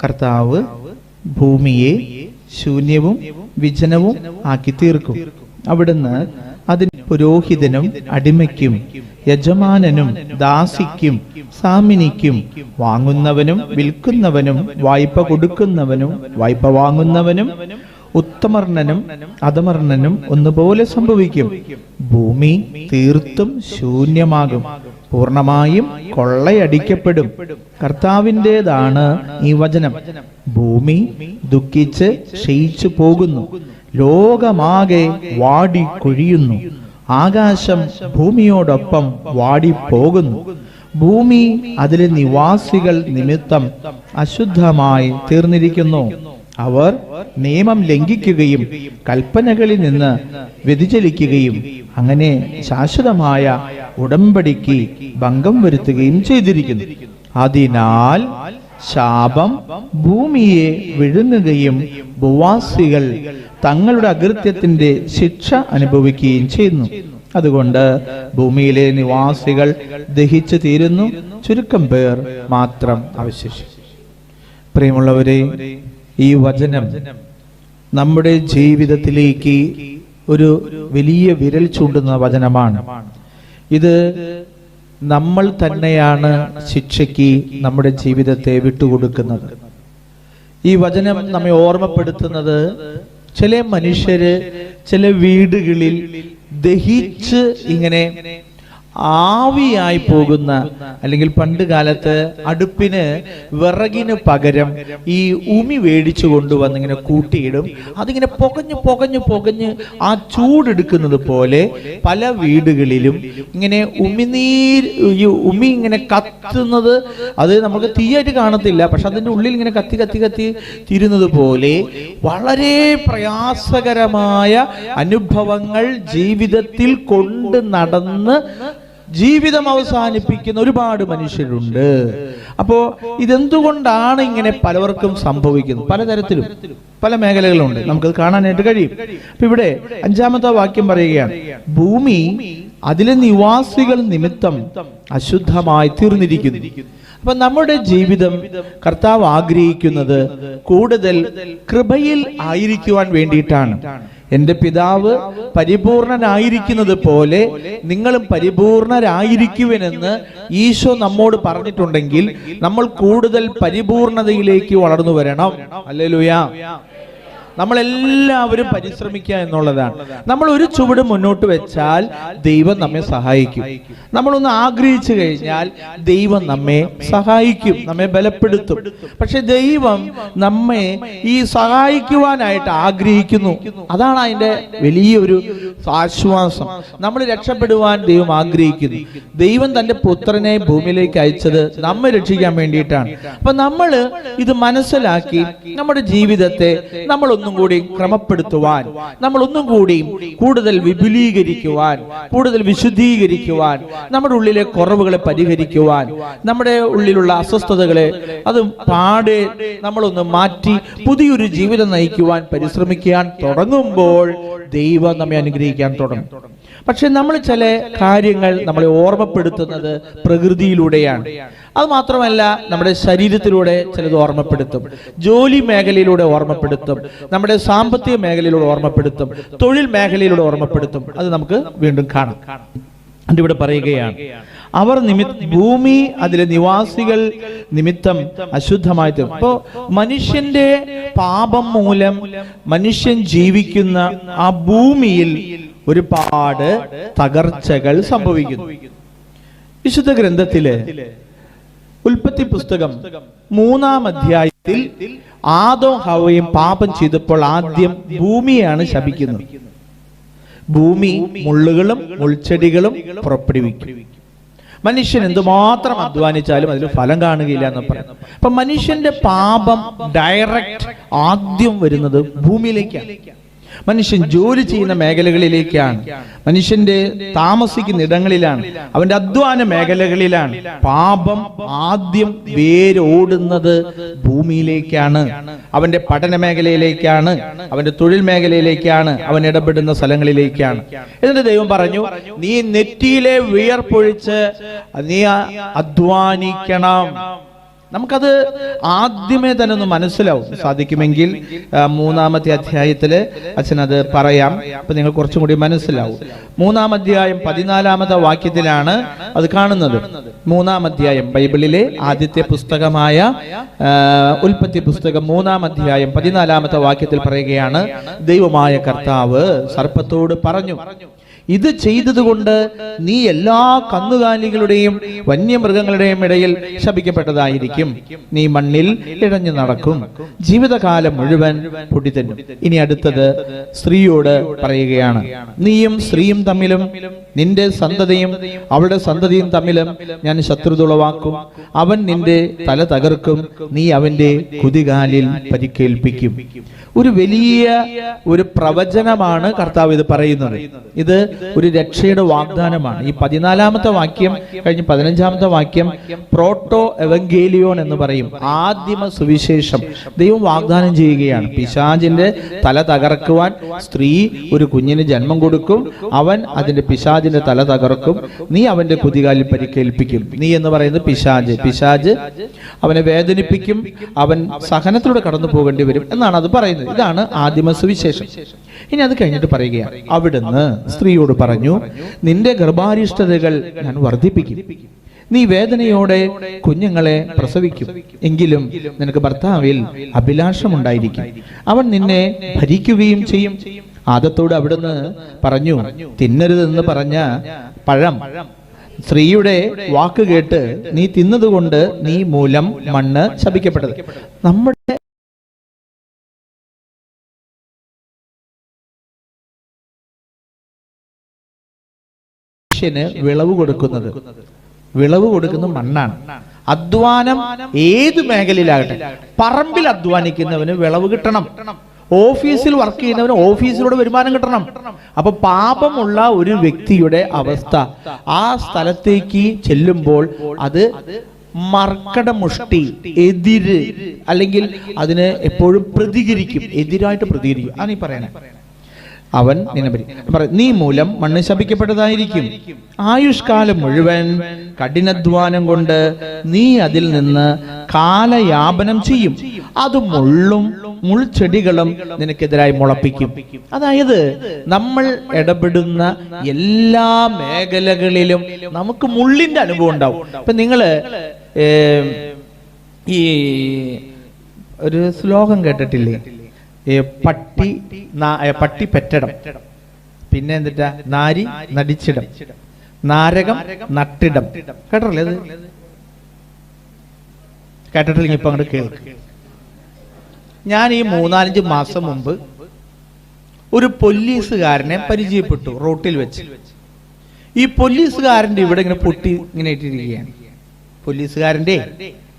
കർത്താവ് ഭൂമിയെ ശൂന്യവും വിജനവും ആക്കി തീർക്കും. അവിടുന്ന് അതിന് പുരോഹിതനും അടിമയ്ക്കും യജമാനനും ദാസിക്കും സാമിനിക്കും വാങ്ങുന്നവനും വിൽക്കുന്നവനും വായ്പ കൊടുക്കുന്നവനും വായ്പ വാങ്ങുന്നവനും ഉത്തമർണനും അധമർണനും ഒന്നുപോലെ സംഭവിക്കും. ഭൂമി തീർത്തും ശൂന്യമാകും, പൂർണ്ണമായും കൊള്ളയടിക്കപ്പെടും. കർത്താവിൻ്റെതാണ് ഈ വചനം. ഭൂമി ദുഃഖിച്ച് ക്ഷയിച്ചു പോകുന്നു, ലോകമാകെ വാടി കൊഴിയുന്നു. ആകാശം ഭൂമിയോടൊപ്പം വാടിപ്പോകുന്നു. ഭൂമി അതിലെ നിവാസികൾ നിമിത്തം അശുദ്ധമായി തീർന്നിരിക്കുന്നു. അവർ നിയമം ലംഘിക്കുകയും കൽപ്പനകളിൽ നിന്ന് വ്യതിചലിക്കുകയും അങ്ങനെ ശാശ്വതമായ ഉടമ്പടിക്ക് ഭംഗം വരുത്തുകയും ചെയ്തിരിക്കുന്നു. അതിനാൽ ശാപം ഭൂമിയെ വിഴുങ്ങുകയും ഭൂവാസികൾ തങ്ങളുടെ അകൃത്യത്തിന്റെ ശിക്ഷ അനുഭവിക്കുകയും ചെയ്യുന്നു. അതുകൊണ്ട് ഭൂമിയിലെ നിവാസികൾ ദഹിച്ചു തീരുന്നു, ചുരുക്കം പേർ മാത്രം അവശേഷിച്ചു. പ്രിയമുള്ളവരെ, ഈ വചനം നമ്മുടെ ജീവിതത്തിലേക്ക് ഒരു വലിയ വിരൽ ചൂണ്ടുന്ന വചനമാണ്. ഇത് നമ്മൾ തന്നെയാണ് ശിക്ഷയ്ക്ക് നമ്മുടെ ജീവിതത്തെ വിട്ടുകൊടുക്കുന്നത്. ഈ വചനം നമ്മെ ഓർമ്മപ്പെടുത്തുന്നത് ചില മനുഷ്യര് ചില വീടുകളിൽ ദഹിച്ച് ഇങ്ങനെ ആവിയായി പോകുന്ന, അല്ലെങ്കിൽ പണ്ട് കാലത്ത് അടുപ്പിന് വിറകിന് പകരം ഈ ഉമി മേടിച്ചു കൊണ്ടുവന്ന് ഇങ്ങനെ കൂട്ടിയിടും. അതിങ്ങനെ പുകഞ്ഞ് പുകഞ്ഞ് പുകഞ്ഞ് ആ ചൂടെടുക്കുന്നത് പോലെ പല വീടുകളിലും ഇങ്ങനെ ഉമി ഇങ്ങനെ കത്തുന്നത്, അത് നമുക്ക് തീയായിട്ട് കാണത്തില്ല, പക്ഷെ അതിൻ്റെ ഉള്ളിൽ ഇങ്ങനെ കത്തി കത്തി കത്തി തീരുന്നത് പോലെ വളരെ പ്രയാസകരമായ അനുഭവങ്ങൾ ജീവിതത്തിൽ കൊണ്ട് നടന്ന് ജീവിതം അവസാനിപ്പിക്കുന്ന ഒരുപാട് മനുഷ്യരുണ്ട്. അപ്പോ ഇതെന്തുകൊണ്ടാണ് ഇങ്ങനെ പലവർക്കും സംഭവിക്കുന്നത്? പലതരത്തിലും പല മേഖലകളുണ്ട്, നമുക്കത് കാണാനായിട്ട് കഴിയും. അപ്പൊ ഇവിടെ 5-ാമത്തെ വാക്യം പറയുകയാണ്, ഭൂമി അതിലെ നിവാസികൾ നിമിത്തം അശുദ്ധമായി തീർന്നിരിക്കുന്നു. അപ്പൊ നമ്മുടെ ജീവിതം കർത്താവ് ആഗ്രഹിക്കുന്നത് കൂടുതൽ കൃപയിൽ ആയിരിക്കുവാൻ വേണ്ടിയിട്ടാണ്. എന്റെ പിതാവ് പരിപൂർണനായിരിക്കുന്നത് പോലെ നിങ്ങളും പരിപൂർണരായിരിക്കുവെന്ന് ഈശോ നമ്മോട് പറഞ്ഞിട്ടുണ്ടെങ്കിൽ നമ്മൾ കൂടുതൽ പരിപൂർണതയിലേക്ക് വളർന്നു വരണം. ഹല്ലേലൂയ. നമ്മളെല്ലാവരും പരിശ്രമിക്കുക എന്നുള്ളതാണ്. നമ്മൾ ഒരു ചുവട് മുന്നോട്ട് വെച്ചാൽ ദൈവം നമ്മെ സഹായിക്കും. നമ്മളൊന്ന് ആഗ്രഹിച്ചു കഴിഞ്ഞാൽ ദൈവം നമ്മെ സഹായിക്കും, നമ്മെ ബലപ്പെടുത്തും. പക്ഷെ ദൈവം നമ്മെ ഈ സഹായിക്കുവാനായിട്ട് ആഗ്രഹിക്കുന്നു. അതാണ് അതിന്റെ വലിയൊരു ആശ്വാസം. നമ്മൾ രക്ഷപ്പെടുവാൻ ദൈവം ആഗ്രഹിക്കുന്നു. ദൈവം തന്റെ പുത്രനെ ഭൂമിയിലേക്ക് അയച്ചത് നമ്മെ രക്ഷിക്കാൻ വേണ്ടിയിട്ടാണ്. അപ്പൊ നമ്മൾ ഇത് മനസ്സിലാക്കി നമ്മുടെ ജീവിതത്തെ നമ്മളൊന്നും കൂടി ക്രമപ്പെടുത്തുവാൻ, നമ്മൾ ഒന്നും കൂടി കൂടുതൽ വിപുലീകരിക്കുവാൻ, കൂടുതൽ വിശുദ്ധീകരിക്കുവാൻ, നമ്മുടെ ഉള്ളിലെ കുറവുകളെ പരിഹരിക്കുവാൻ, നമ്മുടെ ഉള്ളിലുള്ള അസ്വസ്ഥതകളെ അത് പാടെ നമ്മളൊന്ന് മാറ്റി പുതിയൊരു ജീവിതം നയിക്കുവാൻ പരിശ്രമിക്കാൻ തുടങ്ങുമ്പോൾ ദൈവം നമ്മെ അനുഗ്രഹിക്കാൻ തുടങ്ങും. പക്ഷെ നമ്മൾ ചില കാര്യങ്ങൾ നമ്മളെ ഓർമ്മപ്പെടുത്തുന്നത് പ്രകൃതിയിലൂടെയാണ്. അത് മാത്രമല്ല, നമ്മുടെ ശരീരത്തിലൂടെ ചിലത് ഓർമ്മപ്പെടുത്തും, ജോലി മേഖലയിലൂടെ ഓർമ്മപ്പെടുത്തും, നമ്മുടെ സാമ്പത്തിക മേഖലയിലൂടെ ഓർമ്മപ്പെടുത്തും, തൊഴിൽ മേഖലയിലൂടെ ഓർമ്മപ്പെടുത്തും. അത് നമുക്ക് വീണ്ടും കാണാം. ഇവിടെ പറയുകയാണ്, അവർ ഭൂമി അതിലെ നിവാസികൾ നിമിത്തം അശുദ്ധമായി തീർന്നു. അപ്പോ മനുഷ്യന്റെ പാപം മൂലം മനുഷ്യൻ ജീവിക്കുന്ന ആ ഭൂമിയിൽ ഒരുപാട് തകർച്ചകൾ സംഭവിക്കുന്നു. വിശുദ്ധ ഗ്രന്ഥത്തില് ഉൽപ്പത്തി പുസ്തകം 3-ാം അധ്യായത്തിൽ ആദവും ഹവ്വയും പാപം ചെയ്തപ്പോൾ ആദ്യം ഭൂമിയാണ് ശപിക്കുന്നത്. ഭൂമി മുള്ളുകളും മുൾച്ചെടികളും പുറപ്പെടുവിക്കും. മനുഷ്യൻ എന്തുമാത്രം അധ്വാനിച്ചാലും അതിൽ ഫലം കാണുകയില്ല എന്ന് പറയുന്നു. അപ്പൊ മനുഷ്യന്റെ പാപം ഡയറക്റ്റ് ആദ്യം വരുന്നത് ഭൂമിയിലേക്കാണ്. മനുഷ്യൻ ജോലി ചെയ്യുന്ന മേഖലകളിലേക്കാണ്, മനുഷ്യന്റെ താമസിക്കുന്ന ഇടങ്ങളിലാണ്, അവന്റെ അധ്വാന മേഖലകളിലാണ്. പാപം ആദ്യം വേരോടുന്നത് ഭൂമിയിലേക്കാണ്, അവന്റെ പഠന മേഖലയിലേക്കാണ്, അവന്റെ തൊഴിൽ മേഖലയിലേക്കാണ്, അവൻ ഇടപെടുന്ന സ്ഥലങ്ങളിലേക്കാണ്. എന്നിട്ട് ദൈവം പറഞ്ഞു, നീ നെറ്റിയിലെ വിയർപ്പൊഴിച്ച് നീ അധ്വാനിക്കണം. നമുക്കത് ആദ്യമേ തന്നെ ഒന്ന് മനസ്സിലാവും. സാധിക്കുമെങ്കിൽ 3-ാമത്തെ അധ്യായത്തില് അച്ഛൻ അത് പറയാം. അപ്പൊ നിങ്ങൾ കുറച്ചും കൂടി മനസ്സിലാവും. 3-ാം അധ്യായം 14-ാമത്തെ വാക്യത്തിലാണ് അത് കാണുന്നത്. 3-ാം അധ്യായം ബൈബിളിലെ ആദ്യത്തെ പുസ്തകമായ ഉൽപ്പത്തി പുസ്തകം 3-ാം അധ്യായം 14-ാമത്തെ വാക്യത്തിൽ പറയുകയാണ്, ദൈവമായ കർത്താവ് സർപ്പത്തോട് പറഞ്ഞു, ഇത് ചെയ്തതുകൊണ്ട് നീ എല്ലാ കന്നുകാലികളുടെയും വന്യമൃഗങ്ങളുടെയും ഇടയിൽ ശപിക്കപ്പെട്ടതായിരിക്കും. നീ മണ്ണിൽ ഇഴഞ്ഞു നടക്കും, ജീവിതകാലം മുഴുവൻ പൊടി തിന്നും. ഇനി അടുത്തത് സ്ത്രീയോട് പറയുകയാണ്, നീയും സ്ത്രീയും തമ്മിലും നിന്റെ സന്തതിയും അവളുടെ സന്തതിയും തമ്മിലും ഞാൻ ശത്രുത ഉളവാക്കും. അവൻ നിന്റെ തല തകർക്കും, നീ അവന്റെ കുതികാലിൽ പരിക്കേൽപ്പിക്കും. ഒരു വലിയ ഒരു പ്രവചനമാണ് കർത്താവ് ഇത് പറയുന്നത്. ഇത് ഒരു രക്ഷയുടെ വാഗ്ദാനമാണ്. ഈ 14-ാമത്തെ വാക്യം കഴിഞ്ഞ് 15-ാമത്തെ വാക്യം പ്രോട്ടോ എവങ്കേലിയോൻ എന്ന് പറയും. ആദിമ സുവിശേഷം ദൈവം വാഗ്ദാനം ചെയ്യുകയാണ്. പിശാചിന്റെ തല തകർക്കുവാൻ സ്ത്രീ ഒരു കുഞ്ഞിന് ജന്മം കൊടുക്കും, അവൻ അതിന്റെ പിശാചിന്റെ തല തകർക്കും, നീ അവന്റെ കുതികാലിൽ പരിക്കേൽപ്പിക്കും. നീ എന്ന് പറയുന്നത് പിശാച് അവനെ വേദനിപ്പിക്കും, അവൻ സഹനത്തിലൂടെ കടന്നു പോകേണ്ടി വരും എന്നാണ് അത് പറയുന്നത്. ഇതാണ് ആദിമ സുവിശേഷം. ഇനി അത് കഴിഞ്ഞിട്ട് പറയുകയാണ്, അവിടുന്ന് സ്ത്രീയോട് പറഞ്ഞു, നിന്റെ ഗർഭാരിഷ്ഠതകൾ ഞാൻ വർദ്ധിപ്പിക്കും, നീ വേദനയോടെ കുഞ്ഞുങ്ങളെ പ്രസവിക്കും. എങ്കിലും നിനക്ക് ഭർത്താവിൽ അഭിലാഷമുണ്ടായിരിക്കും, അവൻ നിന്നെ ഭരിക്കുകയും ചെയ്യും. ആദത്തോട് അവിടുന്ന് പറഞ്ഞു, തിന്നരുതെന്ന് പറഞ്ഞ പഴം സ്ത്രീയുടെ വാക്ക് കേട്ട് നീ തിന്നതുകൊണ്ട് നീ മൂലം മണ്ണ് ശപിക്കപ്പെട്ടത്. നമ്മുടെ വിളവ് കൊടുക്കുന്ന മണ്ണാണ്. അധ്വാനം ഏത് മേഖലയിലാകട്ടെ, പറമ്പിൽ അധ്വാനിക്കുന്നവന് വിളവ് കിട്ടണം, ഓഫീസിൽ വർക്ക് ചെയ്യുന്നവന് ഓഫീസിലൂടെ വരുമാനം കിട്ടണം. അപ്പൊ പാപമുള്ള ഒരു വ്യക്തിയുടെ അവസ്ഥ ആ സ്ഥലത്തേക്ക് ചെല്ലുമ്പോൾ അത് മർക്കടമുഷ്ടി, എതിര്, അല്ലെങ്കിൽ അതിന് എപ്പോഴും പ്രതികരിക്കും, എതിരായിട്ട് പ്രതികരിക്കും. ആണ് ഈ പറയണേ. അവൻ നീ മൂലം മണ്ണ് ശപിക്കപ്പെട്ടതായിരിക്കും. ആയുഷ്കാലം മുഴുവൻ കഠിനാധ്വാനം കൊണ്ട് നീ അതിൽ നിന്ന് കാലയാപനം ചെയ്യും. അത് മുള്ളും മുൾച്ചെടികളും നിനക്കെതിരായി മുളപ്പിക്കും. അതായത് നമ്മൾ ഇടപെടുന്ന എല്ലാ മേഖലകളിലും നമുക്ക് മുള്ളിന്റെ അനുഭവം ഉണ്ടാവും. ഇപ്പൊ നിങ്ങള് ഈ ഒരു ശ്ലോകം കേട്ടിട്ടില്ലേ, പട്ടി പെറ്റടം, പിന്നെ എന്നിട്ടാ നാരി നടിച്ചിടം, നാരകം നട്ടിടം. കേട്ടില്ലേ? അത് കേട്ടിട്ടില്ലെങ്കിൽ ഇപ്പൊ അങ്ങോട്ട് കേൾക്ക്. ഞാൻ ഈ 3-4 മാസം മുമ്പ് ഒരു പോലീസുകാരനെ പരിചയപ്പെട്ടു റോട്ടിൽ വെച്ച്. ഈ പോലീസുകാരന്റെ ഇവിടെ ഇങ്ങനെ പൊട്ടി ഇങ്ങനെ ഇട്ടിരിക്കുകയാണ്. പോലീസുകാരന്റെ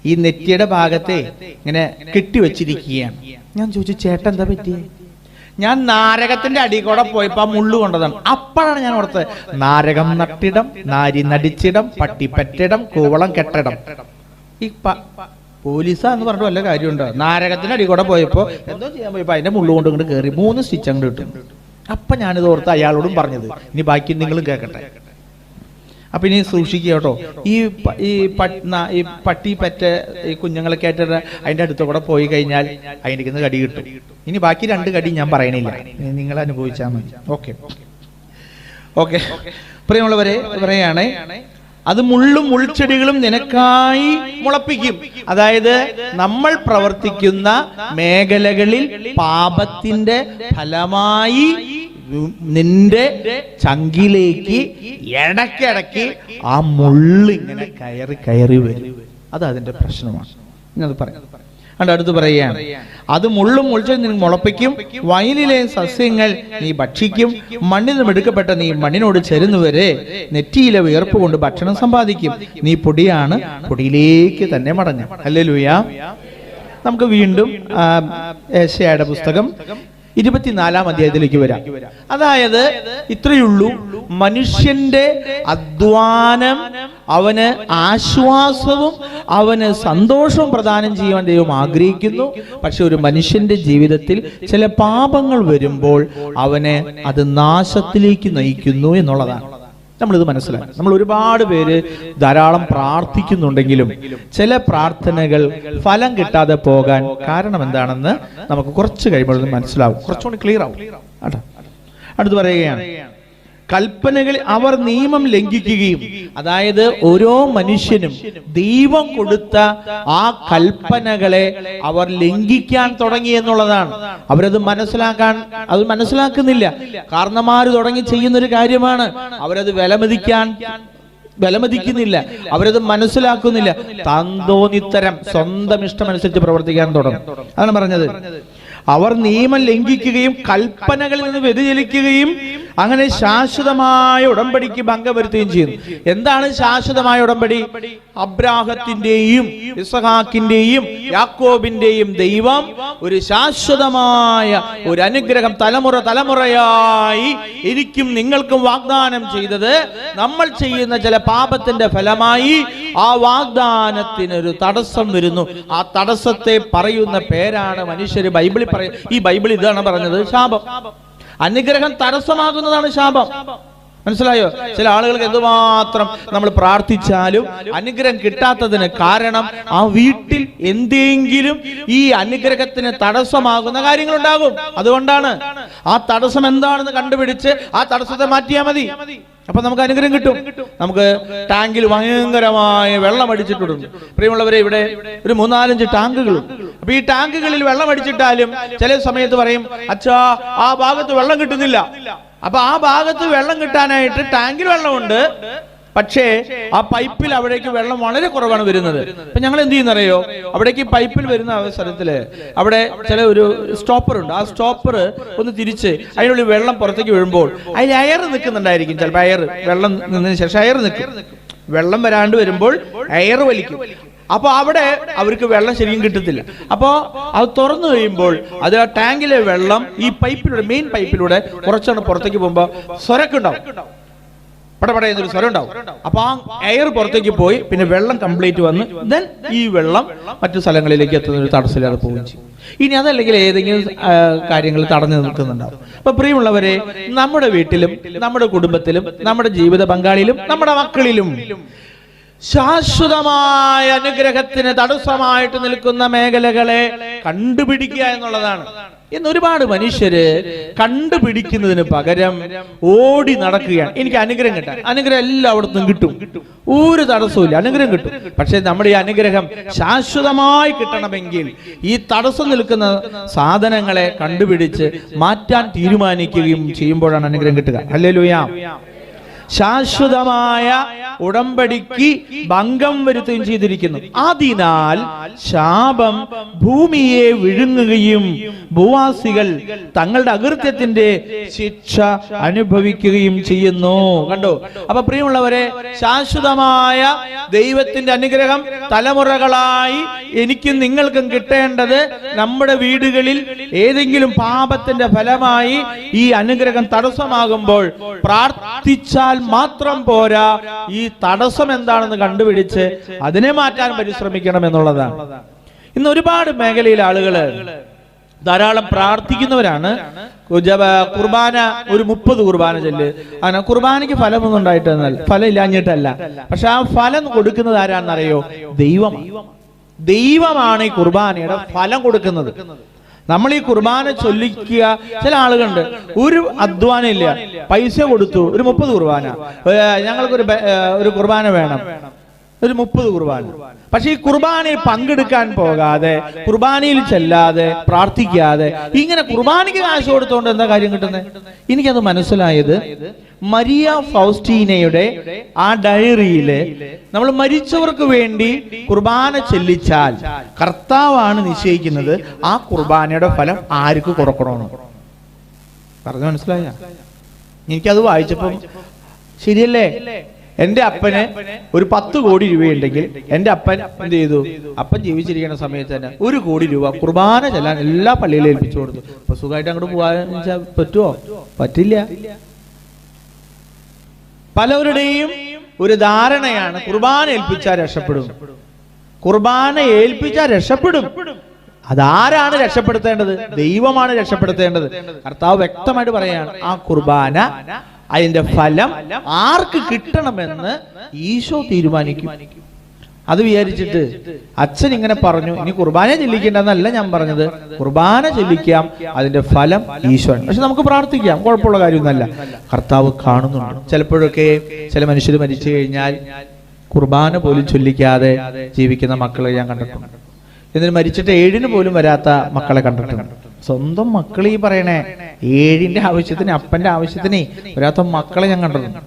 ഈ നെറ്റിയുടെ ഭാഗത്തെ ഇങ്ങനെ കെട്ടിവെച്ചിരിക്കുകയാണ്. ഞാൻ ചോദിച്ചു, ചേട്ടൻ എന്താ പറ്റിയേ? ഞാൻ നാരകത്തിന്റെ അടി കൂടെ പോയപ്പോ മുള്ളു കൊണ്ടതാണ്. അപ്പോഴാണ് ഞാൻ ഓർത്തത്, നാരകം നട്ടിടം, നാരി നടിച്ചിടം, പട്ടി പെറ്റിടം, കൂവളം കെട്ടിടം. ഈ പോലീസാ എന്ന് പറഞ്ഞിട്ട് വല്ല കാര്യമുണ്ടോ? നാരകത്തിന്റെ അടി കൂടെ പോയപ്പോ എന്തോ ചെയ്യാൻ പോയപ്പോ അതിന്റെ മുള്ളു കൊണ്ട് ഇങ്ങോട്ട് കയറി 3 സ്റ്റിച്ച് അങ്ങോട്ട് കിട്ടും. അപ്പൊ ഞാനിത് ഓർത്ത് അയാളോടും പറഞ്ഞത്, ഇനി ബാക്കി നിങ്ങളും കേൾക്കട്ടെ. അപ്പൊ ഇനി സൂക്ഷിക്കുക കേട്ടോ. ഈ പട്ടി പറ്റ ഈ കുഞ്ഞുങ്ങളൊക്കെ ആയിട്ട് അതിന്റെ അടുത്ത് കൂടെ പോയി കഴിഞ്ഞാൽ അതിൻ്റെ കടി കിട്ടും. ഇനി ബാക്കി 2 കടി ഞാൻ പറയണില്ല, നിങ്ങൾ അനുഭവിച്ചാൽ മതി. ഓക്കെ പ്രിയമുള്ളവരെ പറയാണ്, അത് മുള്ളും മുൾച്ചെടികളും നിനക്കായി മുളപ്പിക്കും. അതായത് നമ്മൾ പ്രവർത്തിക്കുന്ന മേഖലകളിൽ പാപത്തിന്റെ ഫലമായി നിന്റെ ചങ്കിലേക്ക് ഇടയ്ക്കിടയ്ക്ക് ആ മുള്ള് ഇങ്ങനെ കയറി വരും. അത് അതിന്റെ പ്രശ്നമാണ്. അത് പറയാം. അടുത്ത് പറയുകയാണ്, അത് മുള്ളും മുൾച്ചെടി നീ മുളപ്പിക്കും, വയലിലെ സസ്യങ്ങൾ നീ ഭക്ഷിക്കും, മണ്ണിൽ നിന്നും എടുക്കപ്പെട്ട നീ മണ്ണിനോട് ചേരുന്നവരെ നെറ്റിയിലെ വിയർപ്പ് കൊണ്ട് ഭക്ഷണം സമ്പാദിക്കും. നീ പൊടിയാണ്, പൊടിയിലേക്ക് തന്നെ മടങ്ങ. ഹല്ലേലൂയ. നമുക്ക് വീണ്ടും യെശയ്യായുടെ പുസ്തകം 24-ാം അധ്യായത്തിലേക്ക് വരാം. അതായത് ഇത്രയുള്ളൂ, മനുഷ്യന്റെ അധ്വാനം അവന് ആശ്വാസവും അവന് സന്തോഷവും പ്രദാനം ചെയ്യുവാൻ ദൈവം ആഗ്രഹിക്കുന്നു. പക്ഷെ ഒരു മനുഷ്യന്റെ ജീവിതത്തിൽ ചില പാപങ്ങൾ വരുമ്പോൾ അവനെ അത് നാശത്തിലേക്ക് നയിക്കുന്നു എന്നുള്ളതാണ്. നമ്മളിത് മനസ്സിലാക്കി. നമ്മൾ ഒരുപാട് പേര് ധാരാളം പ്രാർത്ഥിക്കുന്നുണ്ടെങ്കിലും ചില പ്രാർത്ഥനകൾ ഫലം കിട്ടാതെ പോകാൻ കാരണം എന്താണെന്ന് നമുക്ക് കുറച്ച് കഴിയുമ്പോൾ മനസ്സിലാവും, കുറച്ചുകൂടി ക്ലിയർ ആവും. അടുത്ത് പറയുകയാണ്, കൽപ്പനകൾ അവർ നിയമം ലംഘിക്കുകയും, അതായത് ഓരോ മനുഷ്യനും ദൈവം കൊടുത്ത ആ കൽപ്പനകളെ അവർ ലംഘിക്കാൻ തുടങ്ങി എന്നുള്ളതാണ്. അവരത് മനസ്സിലാക്കുന്നില്ല. കാരണന്മാര് തുടങ്ങി ചെയ്യുന്നൊരു കാര്യമാണ്. അവരത് വിലമതിക്കുന്നില്ല, അവരത് മനസ്സിലാക്കുന്നില്ല. താന്തോന്നിത്തരം സ്വന്തം ഇഷ്ടമനുസരിച്ച് പ്രവർത്തിക്കാൻ തുടങ്ങും. അതാണ് പറഞ്ഞത്, അവർ നിയമം ലംഘിക്കുകയും കൽപ്പനകളിൽ നിന്ന് വ്യതിചലിക്കുകയും അങ്ങനെ ശാശ്വതമായ ഉടമ്പടിക്ക് ഭംഗം വരുത്തുകയും ചെയ്യുന്നു. എന്താണ് ശാശ്വതമായ ഉടമ്പടി? അബ്രാഹത്തിന്റെയും ഇസ്ഹാക്കിന്റെയും യാക്കോബിന്റെയും ദൈവം ഒരു ശാശ്വതമായ ഒരു അനുഗ്രഹം തലമുറയായി എനിക്കും നിങ്ങൾക്കും വാഗ്ദാനം ചെയ്തത്, നമ്മൾ ചെയ്യുന്ന ചില പാപത്തിന്റെ ഫലമായി ആ വാഗ്ദാനത്തിനൊരു തടസ്സം വരുന്നു. ആ തടസ്സത്തെ പറയുന്ന പേരാണ് മനുഷ്യര് ബൈബിളിൽ ഈ ബൈബിൾ ഇതാണ് പറഞ്ഞത്, ശാപം. അനുഗ്രഹം തടസ്സമാകുന്നതാണ് ശാപം. മനസ്സിലായോ? ചില ആളുകൾക്ക് എന്തുമാത്രം നമ്മൾ പ്രാർത്ഥിച്ചാലും അനുഗ്രഹം കിട്ടാത്തതിന് കാരണം ആ വീട്ടിൽ എന്തെങ്കിലും ഈ അനുഗ്രഹത്തിന് തടസ്സമാകുന്ന കാര്യങ്ങളുണ്ടാകും. അതുകൊണ്ടാണ് ആ തടസ്സം എന്താണെന്ന് കണ്ടുപിടിച്ച് ആ തടസ്സത്തെ മാറ്റിയാൽ മതി. അപ്പൊ നമുക്ക് അനുഗ്രഹം കിട്ടും. നമുക്ക് ടാങ്കിൽ ഭയങ്കരമായ വെള്ളം അടിച്ചിട്ടുണ്ട്. പ്രിയമുള്ളവരെ, ഇവിടെ ഒരു 3-4 ടാങ്കുകളുണ്ട്. അപ്പൊ ഈ ടാങ്കുകളിൽ വെള്ളം അടിച്ചിട്ടാലും ചില സമയത്ത് പറയും, അച്ഛാ ആ ഭാഗത്ത് വെള്ളം കിട്ടുന്നില്ല. അപ്പൊ ആ ഭാഗത്ത് വെള്ളം കിട്ടാനായിട്ട് ടാങ്കിൽ വെള്ളമുണ്ട്, പക്ഷേ ആ പൈപ്പിൽ അവിടേക്ക് വെള്ളം വളരെ കുറവാണ് വരുന്നത്. അപ്പൊ ഞങ്ങൾ എന്ത് ചെയ്യുന്നറിയോ, അവിടേക്ക് പൈപ്പിൽ വരുന്ന അവസരത്തില് അവിടെ ചില ഒരു സ്റ്റോപ്പർ ഉണ്ട്. ആ സ്റ്റോപ്പർ ഒന്ന് തിരിച്ച് അതിനുള്ളിൽ വെള്ളം പുറത്തേക്ക് വീഴുമ്പോൾ അതിൽ എയർ നിൽക്കുന്നുണ്ടായിരിക്കും. ചിലപ്പോൾ എയർ വെള്ളം നിന്നതിന് ശേഷം എയർ നിൽക്കും. വെള്ളം വരാണ്ട് വരുമ്പോൾ എയർ വലിക്കും. അപ്പൊ അവിടെ അവർക്ക് വെള്ളം ശരിക്കും കിട്ടത്തില്ല. അപ്പോ അത് തുറന്നു കഴിയുമ്പോൾ അത് ആ ടാങ്കിലെ വെള്ളം ഈ പൈപ്പിലൂടെ, മെയിൻ പൈപ്പിലൂടെ കുറച്ചാണ് പുറത്തേക്ക് പോകുമ്പോ സ്വരക്കുണ്ടാവും, പടപടയെന്നൊരു സ്വരം ഉണ്ടാവും. അപ്പൊ ആ എയർ പുറത്തേക്ക് പോയി പിന്നെ വെള്ളം കംപ്ലീറ്റ് വന്ന് ദെൻ ഈ വെള്ളം മറ്റു സ്ഥലങ്ങളിലേക്ക് എത്തുന്ന ഒരു തടസ്സമില്ലാതെ പോവുകയും ചെയ്യും. ഇനി അതല്ലെങ്കിൽ ഏതെങ്കിലും കാര്യങ്ങൾ തടഞ്ഞു നിൽക്കുന്നുണ്ടാവും. അപ്പൊ പ്രിയമുള്ളവരെ, നമ്മുടെ വീട്ടിലും നമ്മുടെ കുടുംബത്തിലും നമ്മുടെ ജീവിത പങ്കാളിയിലും നമ്മുടെ മക്കളിലും ശാശ്വതമായ അനുഗ്രഹത്തിന് തടസ്സമായിട്ട് നിൽക്കുന്ന മേഖലകളെ കണ്ടുപിടിക്കുക എന്നുള്ളതാണ്. ഇന്ന് ഒരുപാട് മനുഷ്യര് കണ്ടുപിടിക്കുന്നതിന് പകരം ഓടി നടക്കുകയാണ്. എനിക്ക് അനുഗ്രഹം കിട്ടാൻ, അനുഗ്രഹം എല്ലായിടത്തും കിട്ടും, ഒരു തടസ്സവും, അനുഗ്രഹം കിട്ടും. പക്ഷെ നമ്മുടെ ഈ അനുഗ്രഹം ശാശ്വതമായി കിട്ടണമെങ്കിൽ ഈ തടസ്സം നിൽക്കുന്ന സാധനങ്ങളെ കണ്ടുപിടിച്ച് മാറ്റാൻ തീരുമാനിക്കുകയും ചെയ്യുമ്പോഴാണ് അനുഗ്രഹം കിട്ടുക. ഹല്ലേലൂയ. ശാശ്വതമായ ഉടമ്പടിക്ക് ഭംഗം വരുത്തുകയും ചെയ്തിരിക്കുന്നു. അതിനാൽ ശാപം ഭൂമിയെ വിഴുങ്ങുകയും ഭൂവാസികൾ തങ്ങളുടെ അകൃത്യത്തിന്റെ ശിക്ഷ അനുഭവിക്കുകയും ചെയ്യുന്നു. കണ്ടോ? അപ്പൊ പ്രിയമുള്ളവരെ, ശാശ്വതമായ ദൈവത്തിന്റെ അനുഗ്രഹം തലമുറകളായി എനിക്കും നിങ്ങൾക്കും കിട്ടേണ്ടത് നമ്മുടെ വീടുകളിൽ ഏതെങ്കിലും പാപത്തിന്റെ ഫലമായി ഈ അനുഗ്രഹം തടസ്സമാകുമ്പോൾ പ്രാർത്ഥിച്ചാൽ മാത്രം പോരാ, ഈ തടസ്സം എന്താണെന്ന് കണ്ടുപിടിച്ച് അതിനെ മാറ്റാൻ പരിശ്രമിക്കണം എന്നുള്ളതാണ്. ഇന്ന് ഒരുപാട് മേഖലയിൽ ആളുകള് ധാരാളം പ്രാർത്ഥിക്കുന്നവരാണ്. കുർബാന ഒരു 30 കുർബാന ചൊല്ല്. അങ്ങനെ കുർബാനയ്ക്ക് ഫലമൊന്നും ഉണ്ടായിട്ടെന്നാൽ ഫലം ഇല്ലാഞ്ഞിട്ടല്ല, പക്ഷെ ആ ഫലം കൊടുക്കുന്നത് ആരാണെന്നറിയോ? ദൈവമാണ് ഈ കുർബാനയുടെ ഫലം കൊടുക്കുന്നത്. നമ്മൾ ഈ കുർബാന ചൊല്ലിക്കുക, ചില ആളുകളുണ്ട് ഒരു അധ്വാനം ഇല്ല, പൈസ കൊടുത്തു ഒരു 30 കുർബാന, ഞങ്ങൾക്കൊരു കുർബാന വേണം, ഒരു 30 കുർബാന. പക്ഷെ ഈ കുർബാനയിൽ പങ്കെടുക്കാൻ പോകാതെ, കുർബാനയിൽ ചെല്ലാതെ, പ്രാർത്ഥിക്കാതെ ഇങ്ങനെ കുർബാനയ്ക്ക് കാശ് കൊടുത്തോണ്ട് എന്താ കാര്യം കിട്ടുന്നത്? എനിക്കത് മനസ്സിലായത് മരിയ ഫൗസ്റ്റീനയുടെ ആ ഡയറിയില് നമ്മൾ മരിച്ചവർക്ക് വേണ്ടി കുർബാന ചെല്ലിച്ചാൽ കർത്താവാണ് നിശ്ചയിക്കുന്നത് ആ കുർബാനയുടെ ഫലം ആർക്ക് കൊടുക്കണമെന്ന്. പറഞ്ഞു മനസ്സിലായ? എനിക്കത് വായിച്ചപ്പം ശരിയല്ലേ? എന്റെ അപ്പന് ഒരു 10 കോടി രൂപയുണ്ടെങ്കിൽ എന്റെ അപ്പൻ എന്ത് ചെയ്തു? അപ്പൻ ജീവിച്ചിരിക്കുന്ന സമയത്ത് തന്നെ 1 കോടി രൂപ കുർബാന ചെല്ലാൻ എല്ലാ പള്ളിയിലും ഏൽപ്പിച്ചു കൊടുത്തു. അപ്പൊ സുഖമായിട്ട് അങ്ങോട്ട് പോകാൻ പറ്റുമോ? പറ്റില്ല. പലരുടെയും ഒരു ധാരണയാണ് കുർബാന ഏൽപ്പിച്ചാൽ രക്ഷപ്പെടും, കുർബാന ഏൽപ്പിച്ചാൽ രക്ഷപ്പെടും. അതാരാണ് രക്ഷപ്പെടുത്തേണ്ടത്? ദൈവമാണ് രക്ഷപ്പെടുത്തേണ്ടത്. കർത്താവ് വ്യക്തമായിട്ട് പറയാണ്, ആ കുർബാന അതിന്റെ ഫലം ആർക്ക് കിട്ടണമെന്ന് ഈശോ തീരുമാനിക്കും. അത് വിചാരിച്ചിട്ട് അച്ഛൻ ഇങ്ങനെ പറഞ്ഞു, ഇനി കുർബാന ചെല്ലിക്കേണ്ടെന്നല്ല ഞാൻ പറഞ്ഞത്, കുർബാന ചെല്ലിക്കാം, അതിന്റെ ഫലം ഈശോ. പക്ഷെ നമുക്ക് പ്രാർത്ഥിക്കാം, കുഴപ്പമുള്ള കാര്യമൊന്നുമല്ല. കർത്താവ് കാണുന്നുണ്ട്. ചിലപ്പോഴൊക്കെ ചില മനുഷ്യർ മരിച്ചു കഴിഞ്ഞാൽ കുർബാന പോലും ചൊല്ലിക്കാതെ ജീവിക്കുന്ന മക്കളെ ഞാൻ കണ്ടിട്ടുണ്ട്. എന്നിട്ട് മരിച്ചിട്ട് 7 പോലും വരാത്ത മക്കളെ കണ്ടിട്ടുണ്ട്. സ്വന്തം മക്കൾ ഈ പറയണേ 7 ആവശ്യത്തിന്, അപ്പന്റെ ആവശ്യത്തിന് വരാത്ത മക്കളെ ഞാൻ കണ്ടിട്ടുണ്ട്.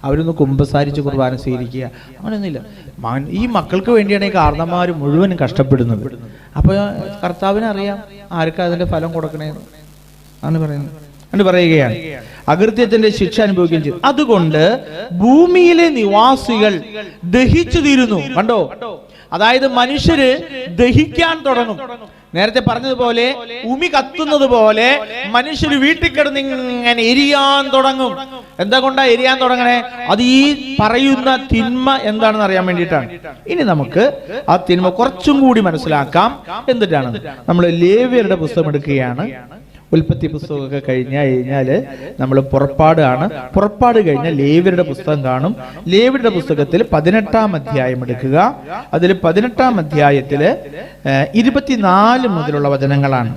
അവരൊന്ന് കുമ്പസാരിച്ച് കുർബാന സ്വീകരിക്കുക, അങ്ങനെയൊന്നുമില്ല. ഈ മക്കൾക്ക് വേണ്ടിയാണ് ഈ കാരണന്മാർ മുഴുവനും കഷ്ടപ്പെടുന്നത്. അപ്പൊ കർത്താവിനറിയാം ആർക്കാ അതിന്റെ ഫലം കൊടുക്കണേന്ന് ആണ് പറയുന്നത്. എന്ന് പറയുകയാണ്, അകൃത്യത്തിന്റെ ശിക്ഷ അനുഭവിക്കുകയും ചെയ്തു. അതുകൊണ്ട് ഭൂമിയിലെ നിവാസികൾ ദഹിച്ചു തീരുന്നു. കണ്ടോ? അതായത് മനുഷ്യര് ദഹിക്കാൻ തുടങ്ങും. നേരത്തെ പറഞ്ഞതുപോലെ ഉമി കത്തുന്നത് പോലെ മനുഷ്യര് വീട്ടിൽ കിടന്ന് ഇങ്ങനെ എരിയാൻ തുടങ്ങും. എന്താ കൊണ്ടാ എരിയാൻ തുടങ്ങണേ? അത് ഈ പറയുന്ന തിന്മ എന്താണെന്ന് അറിയാൻ വേണ്ടിയിട്ടാണ്. ഇനി നമുക്ക് ആ തിന്മ കുറച്ചും കൂടി മനസ്സിലാക്കാം. എന്തിട്ടാണ്? നമ്മൾ ലേവ്യരുടെ പുസ്തകം എടുക്കുകയാണ്. ഉൽപ്പത്തി പുസ്തകമൊക്കെ കഴിഞ്ഞാല് നമ്മൾ പുറപ്പാടാണ്. പുറപ്പാട് കഴിഞ്ഞാൽ ലേവ്യരുടെ പുസ്തകം കാണും. ലേവ്യരുടെ പുസ്തകത്തിൽ 18-ാം അധ്യായം എടുക്കുക. അതിൽ 18-ാം അധ്യായത്തില് 24 മുതലുള്ള വചനങ്ങളാണ്.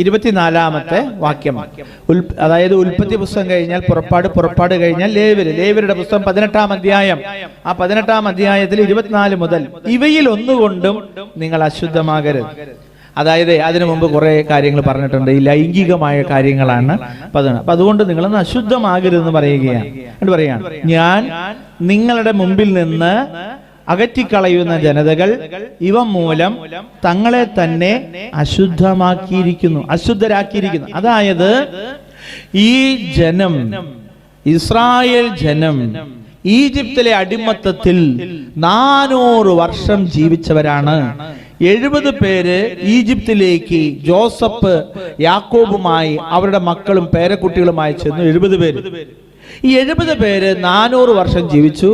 ഇരുപത്തിനാലാമത്തെ വാക്യം. അതായത് ഉൽപ്പത്തി പുസ്തകം കഴിഞ്ഞാൽ പുറപ്പാട്, പുറപ്പാട് കഴിഞ്ഞാൽ ലേവ്യരുടെ പുസ്തകം 18-ാം അധ്യായം. ആ 18-ാം അധ്യായത്തിൽ 24 മുതൽ ഇവയിൽ ഒന്നുകൊണ്ടും നിങ്ങൾ അശുദ്ധമാകരുത്. അതായത് അതിനു മുമ്പ് കുറെ കാര്യങ്ങൾ പറഞ്ഞിട്ടുണ്ട്. ഈ ലൈംഗികമായ കാര്യങ്ങളാണ്. അപ്പൊ അതുകൊണ്ട് നിങ്ങളൊന്ന് അശുദ്ധമാകരുതെന്ന് പറയുകയാണ്. ഞാൻ നിങ്ങളുടെ മുമ്പിൽ നിന്ന് അകറ്റിക്കളയുന്ന ജനതകൾ ഇവ മൂലം തങ്ങളെ തന്നെ അശുദ്ധരാക്കിയിരിക്കുന്നു. അതായത് ഈ ജനം, ഇസ്രായേൽ ജനം ഈജിപ്തിലെ അടിമത്തത്തിൽ 400 വർഷം ജീവിച്ചവരാണ്. 70 പേര് ഈജിപ്തിലേക്ക് ജോസഫ് യാക്കോബുമായി അവരുടെ മക്കളും പേരക്കുട്ടികളുമായി ചെന്നു. 70 പേര്. ഈ 70 പേര് 400 വർഷം ജീവിച്ചു.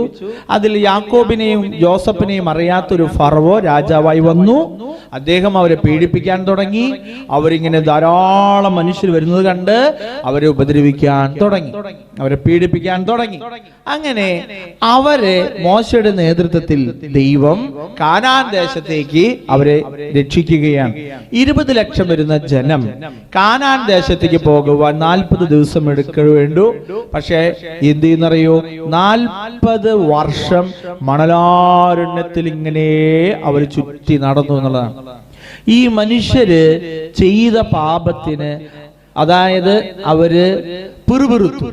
അതിൽ യാക്കോബിനെയും ജോസഫിനെയും അറിയാത്തൊരു ഫറവോ രാജാവായി വന്നു. അദ്ദേഹം അവരെ പീഡിപ്പിക്കാൻ തുടങ്ങി. അവരിങ്ങനെ ധാരാളം മനുഷ്യർ വരുന്നത് കണ്ട് അവരെ ഉപദ്രവിക്കാൻ തുടങ്ങി, അവരെ പീഡിപ്പിക്കാൻ തുടങ്ങി. അങ്ങനെ അവരെ മോശയുടെ നേതൃത്വത്തിൽ ദൈവം കാനാൻ ദേശത്തേക്ക് അവരെ രക്ഷിക്കുകയാണ്. 20 ലക്ഷം വരുന്ന ജനം കാനാൻ ദേശത്തേക്ക് പോകുവാൻ 40 ദിവസം എടുക്കേണ്ടു. പക്ഷേ എന്ത് ചെയ്യുന്നറിയോ? 40 വർഷം മണലാരണ്യത്തിൽ ഇങ്ങനെ അവർ ചുറ്റി നടന്നു എന്നുള്ളതാണ്. ഈ മനുഷ്യര് ചെയ്ത പാപത്തിന്, അതായത് അവര് പിറുപിറുത്തു,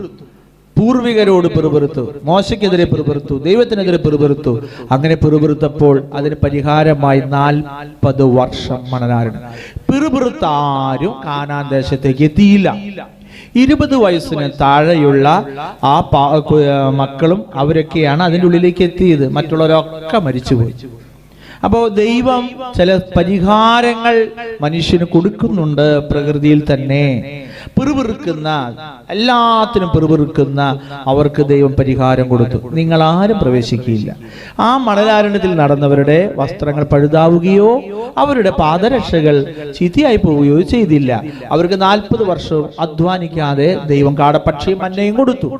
പൂർവികരോട് പിറുപിറുത്തു, മോശയ്ക്കെതിരെ പിറുപിറുത്തു, ദൈവത്തിനെതിരെ പിറുപിറുത്തു. അങ്ങനെ പിറുപിറുത്തപ്പോൾ അതിന് പരിഹാരമായി 40 വർഷം മണലാരണ്യം. പിറുപിറുത്താരും കാനാൻ ദേശത്തേക്ക് എത്തിയില്ല. 20 വയസ്സിന് താഴെയുള്ള ആ മക്കളും അവരൊക്കെയാണ് അതിൻ്റെ ഉള്ളിലേക്ക് എത്തിയത്. മറ്റുള്ളവരൊക്കെ മരിച്ചുപോയി. അപ്പോൾ ദൈവം ചില പരിഹാരങ്ങൾ മനുഷ്യന് കൊടുക്കുന്നുണ്ട്. പ്രകൃതിയിൽ തന്നെ പിറുപിറുക്കുന്ന, എല്ലാത്തിനും പിറുപിറുക്കുന്ന അവർക്ക് ദൈവം പരിഹാരം കൊടുത്തു. നിങ്ങൾ ആരും പ്രവേശിക്കുകയില്ല. ആ മണലാരണ്യത്തിൽ നടന്നവരുടെ വസ്ത്രങ്ങൾ പഴുതാവുകയോ അവരുടെ പാദരക്ഷകൾ ചീത്തയായി പോവുകയോ ചെയ്തില്ല. അവർക്ക് 40 വർഷവും അധ്വാനിക്കാതെ ദൈവം കാടപ്പക്ഷിയും മന്നയും കൊടുത്തു.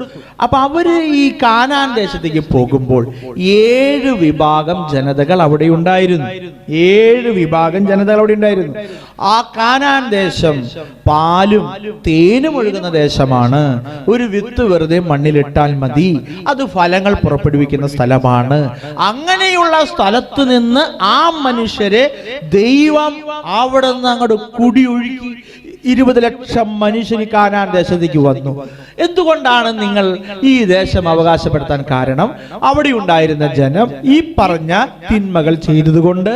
അപ്പൊ അവര് ഈ കാനാൻ ദേശത്തേക്ക് പോകുമ്പോൾ 7 വിഭാഗം ജനതകൾ അവിടെ ഉണ്ടായിരുന്നു. 7 വിഭാഗം ജനതകൾ അവിടെ ഉണ്ടായിരുന്നു. ആ കാനാൻ ദേശം പാലും തേനും ഒഴുകുന്ന ദേശമാണ്. ഒരു വിത്ത് വെറുതെ മണ്ണിലിട്ടാൽ മതി, അത് ഫലങ്ങൾ പുറപ്പെടുവിക്കുന്ന സ്ഥലമാണ്. അങ്ങനെയുള്ള സ്ഥലത്ത് നിന്ന് ആ മനുഷ്യരെ ദൈവം അവിടെ നിന്ന് അങ്ങോട്ട് കുടിയൊഴുക്കി 20 ലക്ഷം മനുഷ്യർ കാനാൻ ദേശത്തേക്ക് വന്നു. എന്തുകൊണ്ടാണ് നിങ്ങൾ ഈ ദേശം അവകാശപ്പെടുത്താൻ കാരണം? അവിടെ ഉണ്ടായിരുന്ന ജനം ഈ പറഞ്ഞ തിന്മകൾ ചെയ്തതുകൊണ്ട്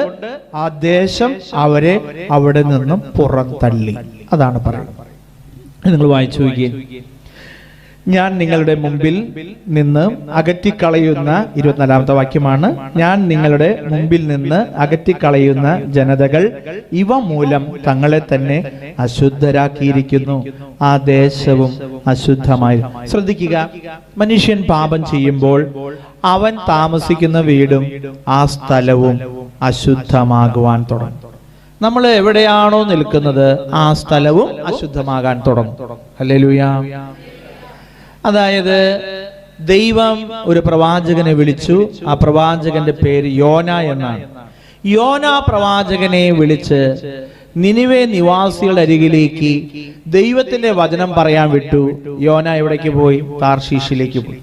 ആ ദേശം അവരെ അവിടെ നിന്നും പുറന്തള്ളി. അതാണ് പറയുന്നത്. നിങ്ങൾ വായിച്ചു നോക്കിയേ. ഞാൻ നിങ്ങളുടെ മുമ്പിൽ നിന്ന് അകറ്റിക്കളയുന്ന 24-ാമത്തെ വാക്യമാണ്. ഞാൻ നിങ്ങളുടെ മുമ്പിൽ നിന്ന് അകറ്റിക്കളയുന്ന ജനതകൾ ഇവ മൂലം തങ്ങളെ തന്നെ അശുദ്ധരാക്കിയിരിക്കുന്നു. ആ ദേശവും അശുദ്ധമായി. ശ്രദ്ധിക്കുക, മനുഷ്യൻ പാപം ചെയ്യുമ്പോൾ അവൻ താമസിക്കുന്ന വീടും ആ സ്ഥലവും അശുദ്ധമാകുവാൻ തുടങ്ങും. നമ്മൾ എവിടെയാണോ നിൽക്കുന്നത് ആ സ്ഥലവും അശുദ്ധമാകാൻ തുടങ്ങും. ഹല്ലേലൂയ. അതായത് ദൈവം ഒരു പ്രവാചകനെ വിളിച്ചു. ആ പ്രവാചകന്റെ പേര് യോന എന്നാണ്. യോന പ്രവാചകനെ വിളിച്ച് നിനിവേ നിവാസികളുടെ അരികിലേക്ക് ദൈവത്തിന്റെ വചനം പറയാൻ വിട്ടു. യോന എവിടേക്ക് പോയി? താർശീഷിലേക്ക് പോയി.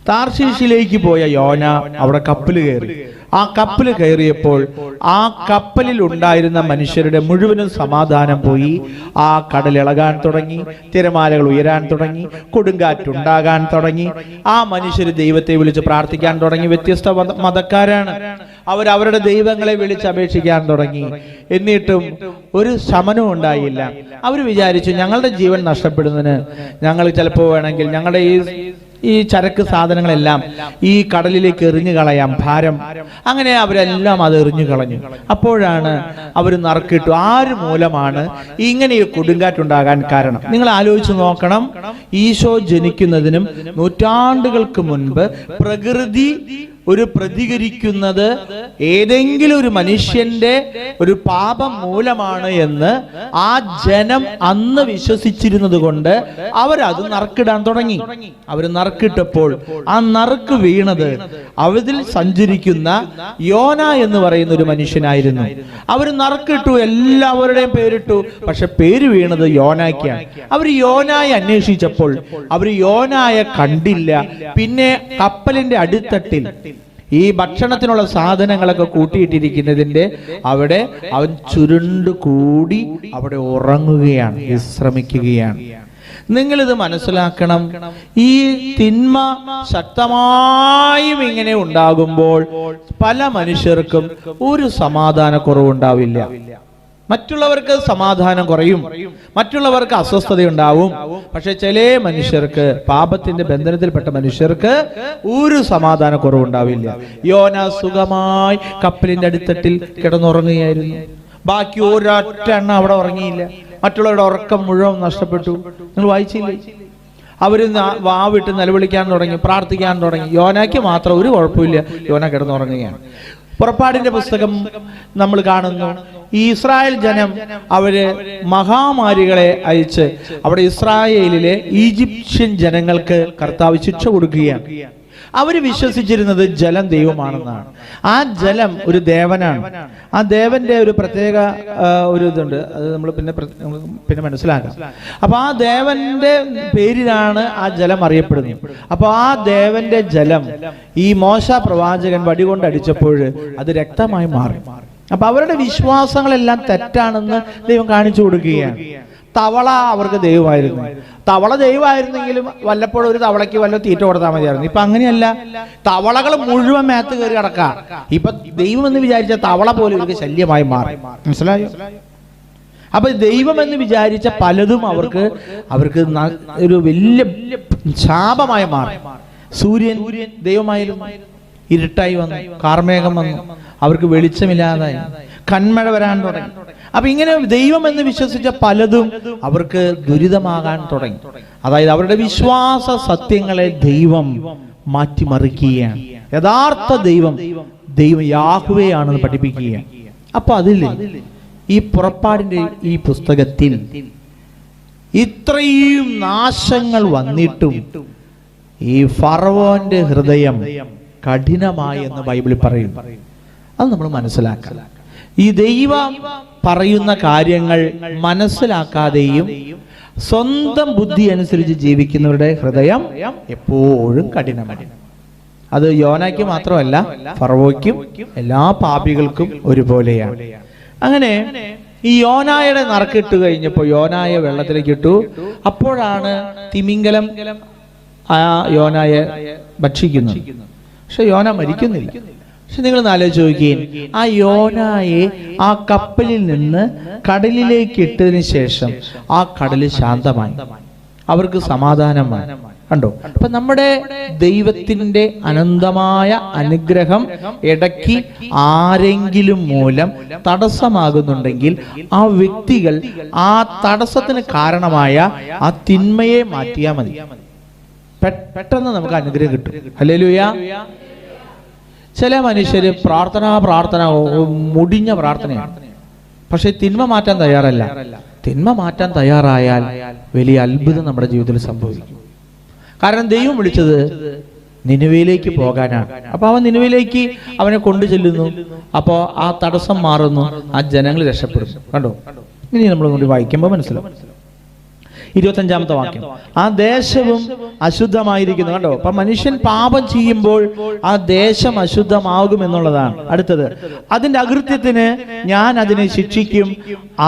താർശീഷിലേക്ക് പോയ യോന അവിടെ കപ്പൽ കയറി. ആ കപ്പൽ കയറിയപ്പോൾ ആ കപ്പലിൽ ഉണ്ടായിരുന്ന മനുഷ്യരുടെ മുഴുവനും സമാധാനം പോയി. ആ കടൽ ഇളകാൻ തുടങ്ങി, തിരമാലകൾ ഉയരാൻ തുടങ്ങി, കൊടുങ്കാറ്റുണ്ടാകാൻ തുടങ്ങി. ആ മനുഷ്യർ ദൈവത്തെ വിളിച്ച് പ്രാർത്ഥിക്കാൻ തുടങ്ങി. വ്യത്യസ്ത മതക്കാരാണ്. അവരവരുടെ ദൈവങ്ങളെ വിളിച്ച് അപേക്ഷിക്കാൻ തുടങ്ങി. എന്നിട്ടും ഒരു ശമനവും ഉണ്ടായില്ല. അവർ വിചാരിച്ചു, ഞങ്ങളുടെ ജീവൻ നഷ്ടപ്പെടുന്നതിന് ഞങ്ങൾ ചിലപ്പോൾ വേണമെങ്കിൽ ഞങ്ങളുടെ ഈ ചരക്ക് സാധനങ്ങളെല്ലാം ഈ കടലിലേക്ക് എറിഞ്ഞു കളയാം, ഭാരം. അങ്ങനെ അവരെല്ലാം അത് എറിഞ്ഞു കളഞ്ഞു. അപ്പോഴാണ് അവർ നറുക്കിട്ടു, ആര് മൂലമാണ് ഇങ്ങനെ ഈ കൊടുങ്കാറ്റുണ്ടാകാൻ കാരണം? നിങ്ങൾ ആലോചിച്ച് നോക്കണം. ഈശോ ജനിക്കുന്നതിനും നൂറ്റാണ്ടുകൾക്ക് മുൻപ് പ്രകൃതി പ്രതികരിക്കുന്നത് ഏതെങ്കിലും ഒരു മനുഷ്യന്റെ ഒരു പാപം മൂലമാണ് എന്ന് ആ ജനം അന്ന് വിശ്വസിച്ചിരുന്നത് കൊണ്ട് അവരത് നറുക്കിടാൻ തുടങ്ങി. അവർ നറുക്കിട്ടപ്പോൾ ആ നറുക്ക് വീണത് അവരിൽ സഞ്ചരിക്കുന്ന യോന എന്ന് പറയുന്ന ഒരു മനുഷ്യനായിരുന്നു. അവർ നറുക്കിട്ടു, എല്ലാവരുടെയും പേരിട്ടു. പക്ഷെ പേര് വീണത് യോനായ്ക്കാണ്. അവർ യോനായെ അന്വേഷിച്ചപ്പോൾ അവർ യോനായെ കണ്ടില്ല. പിന്നെ കപ്പലിന്റെ അടിത്തട്ടിൽ ഈ ഭക്ഷണത്തിനുള്ള സാധനങ്ങളൊക്കെ കൂട്ടിയിട്ടിരിക്കുന്നതിന്റെ അവിടെ അവൻ ചുരുണ്ടു കൂടി അവിടെ ഉറങ്ങുകയാണ്, വിശ്രമിക്കുകയാണ്. നിങ്ങളിത് മനസ്സിലാക്കണം. ഈ തിന്മ ശക്തമായും ഇങ്ങനെ ഉണ്ടാകുമ്പോൾ പല മനുഷ്യർക്കും ഒരു സമാധാനക്കുറവുണ്ടാവില്ല. മറ്റുള്ളവർക്ക് സമാധാനം കുറയും, മറ്റുള്ളവർക്ക് അസ്വസ്ഥതയുണ്ടാവും. പക്ഷെ ചില മനുഷ്യർക്ക്, പാപത്തിന്റെ ബന്ധനത്തിൽപ്പെട്ട മനുഷ്യർക്ക് ഒരു സമാധാനക്കുറവുണ്ടാവില്ല. യോന സുഖമായി കപ്പലിന്റെ അടിത്തട്ടിൽ കിടന്നുറങ്ങുകയായിരുന്നു. ബാക്കി ഒരൊറ്റ എണ്ണം അവിടെ ഉറങ്ങിയില്ല. മറ്റുള്ളവരുടെ ഉറക്കം മുഴുവൻ നഷ്ടപ്പെട്ടു. നിങ്ങൾ വായിച്ചില്ലേ? അവര് വാവിട്ട് നിലവിളിക്കാൻ തുടങ്ങി, പ്രാർത്ഥിക്കാൻ തുടങ്ങി. യോനയ്ക്ക് മാത്രം ഒരു കുഴപ്പമില്ല, യോന കിടന്നുറങ്ങുകയാണ്. പുറപ്പാടിന്റെ പുസ്തകം നമ്മൾ കാണുന്നു. ഈ ഇസ്രായേൽ ജനം അവര് മഹാമാരികളെ അയച്ച് അവിടെ ഇസ്രായേലിലെ ഈജിപ്ഷ്യൻ ജനങ്ങൾക്ക് കർത്താവ് ശിക്ഷ കൊടുക്കുകയാണ്. അവര് വിശ്വസിച്ചിരുന്നത് ജലം ദൈവമാണെന്നാണ്. ആ ജലം ഒരു ദേവനാണ്. ആ ദേവന്റെ ഒരു പ്രത്യേക ഒരു ഇതുണ്ട്, അത് നമ്മൾ പിന്നെ മനസ്സിലാക്കാം. അപ്പൊ ആ ദേവന്റെ പേരിലാണ് ആ ജലം അറിയപ്പെടുന്നത്. അപ്പൊ ആ ദേവന്റെ ജലം ഈ മോശ പ്രവാചകൻ വടികൊണ്ട് അടിച്ചപ്പോൾ അത് രക്തമായി മാറി. അപ്പൊ അവരുടെ വിശ്വാസങ്ങളെല്ലാം തെറ്റാണെന്ന് ദൈവം കാണിച്ചു കൊടുക്കുകയാണ്. തവള അവർക്ക് ദൈവമായിരുന്നു. തവള ദൈവമായിരുന്നെങ്കിലും വല്ലപ്പോഴും ഒരു തവളയ്ക്ക് വല്ല തീറ്റ കൊടുത്താൽ മതിയായിരുന്നു. ഇപ്പൊ അങ്ങനെയല്ല, തവളകൾ മുഴുവൻ മേത്ത് കയറി കിടക്കാം. ഇപ്പൊ ദൈവം എന്ന് വിചാരിച്ച തവള പോലും ഇവർക്ക് ശല്യമായി മാറി. മനസ്സിലായോ? അപ്പൊ ദൈവം എന്ന് വിചാരിച്ച പലതും അവർക്ക് ഒരു വലിയ ശാപമായി മാറി. സൂര്യൻ ദൈവമായിരുന്നു, ഇരുട്ടായി വന്നു, കാർമേഘം വന്നു, അവർക്ക് വെളിച്ചമില്ലാതായി, കന്മഴ വരാൻ തുടങ്ങി. അപ്പൊ ഇങ്ങനെ ദൈവം എന്ന് വിശ്വസിച്ച പലതും അവർക്ക് ദുരിതമാകാൻ തുടങ്ങി. അതായത് അവരുടെ വിശ്വാസ സത്യങ്ങളെ ദൈവം മാറ്റിമറിക്കുകയാണ്. യഥാർത്ഥ ദൈവം യാഹ്വേ പഠിപ്പിക്കുകയാണ്. അപ്പൊ അതിൽ ഈ പുറപ്പാടിന്റെ ഈ പുസ്തകത്തിൽ ഇത്രയും നാശങ്ങൾ വന്നിട്ടും ഈ ഫറവോന്റെ ഹൃദയം കഠിനമായി എന്ന് ബൈബിളിൽ പറയും. അത് നമ്മൾ മനസ്സിലാക്കണം. ഈ ദൈവം പറയുന്ന കാര്യങ്ങൾ മനസ്സിലാക്കാതെയും സ്വന്തം ബുദ്ധി അനുസരിച്ച് ജീവിക്കുന്നവരുടെ ഹൃദയം എപ്പോഴും കഠിനമാണ്. അത് യോനയ്ക്ക് മാത്രമല്ല, ഫറവോയ്ക്കും എല്ലാ പാപികൾക്കും ഒരുപോലെയാണ്. അങ്ങനെ ഈ യോനായുടെ നറുക്കിട്ട് കഴിഞ്ഞപ്പോൾ യോനായെ വെള്ളത്തിലേക്ക് ഇട്ടു. അപ്പോഴാണ് തിമിംഗലം ആ യോനായെ ഭക്ഷിക്കുന്നത്. പക്ഷെ യോന മരിക്കുന്നില്ല. പക്ഷെ നിങ്ങൾ ആലോചിച്ച് നോക്കുകയും, ആ യോനായെ ആ കപ്പലിൽ നിന്ന് കടലിലേക്ക് ഇട്ടതിന് ശേഷം ആ കടല് ശാന്തമായി, അവർക്ക് സമാധാനമായി. കണ്ടോ? അപ്പൊ നമ്മുടെ ദൈവത്തിന്റെ അനന്തമായ അനുഗ്രഹം ഇടയ്ക്ക് ആരെങ്കിലും മൂലം തടസ്സമാകുന്നുണ്ടെങ്കിൽ ആ വ്യക്തികൾ ആ തടസ്സത്തിന് കാരണമായ ആ തിന്മയെ മാറ്റിയാൽ മതി. പെട്ടെന്ന് നമുക്ക് അനുഗ്രഹം കിട്ടും. ഹല്ലേലൂയ. ചില മനുഷ്യര് പ്രാർത്ഥന മുടിഞ്ഞ പ്രാർത്ഥനയാണ്, പക്ഷെ തിന്മ മാറ്റാൻ തയ്യാറല്ല. തിന്മ മാറ്റാൻ തയ്യാറായാൽ വലിയ അത്ഭുതം നമ്മുടെ ജീവിതത്തിൽ സംഭവിക്കും. കാരണം ദൈവം വിളിച്ചത് നിനവയിലേക്ക് പോകാനാണ്. അപ്പൊ അവൻ നിനവയിലേക്ക് അവനെ കൊണ്ടു ചെല്ലുന്നു. അപ്പോ ആ തടസ്സം മാറുന്നു, ആ ജനങ്ങൾ രക്ഷപ്പെടും. കണ്ടോ? ഇനി നമ്മൾ കൊണ്ട് വായിക്കുമ്പോൾ മനസ്സിലാവും. 25-ാമത്തെ വാക്യം, ആ ദേശവും അശുദ്ധമായിരിക്കുന്നു. കണ്ടോ? അപ്പൊ മനുഷ്യൻ പാപം ചെയ്യുമ്പോൾ ആ ദേശം അശുദ്ധമാകും എന്നുള്ളതാണ്. അടുത്തത്, അതിന്റെ അകൃത്യത്തിന് ഞാൻ അതിനെ ശിക്ഷിക്കും,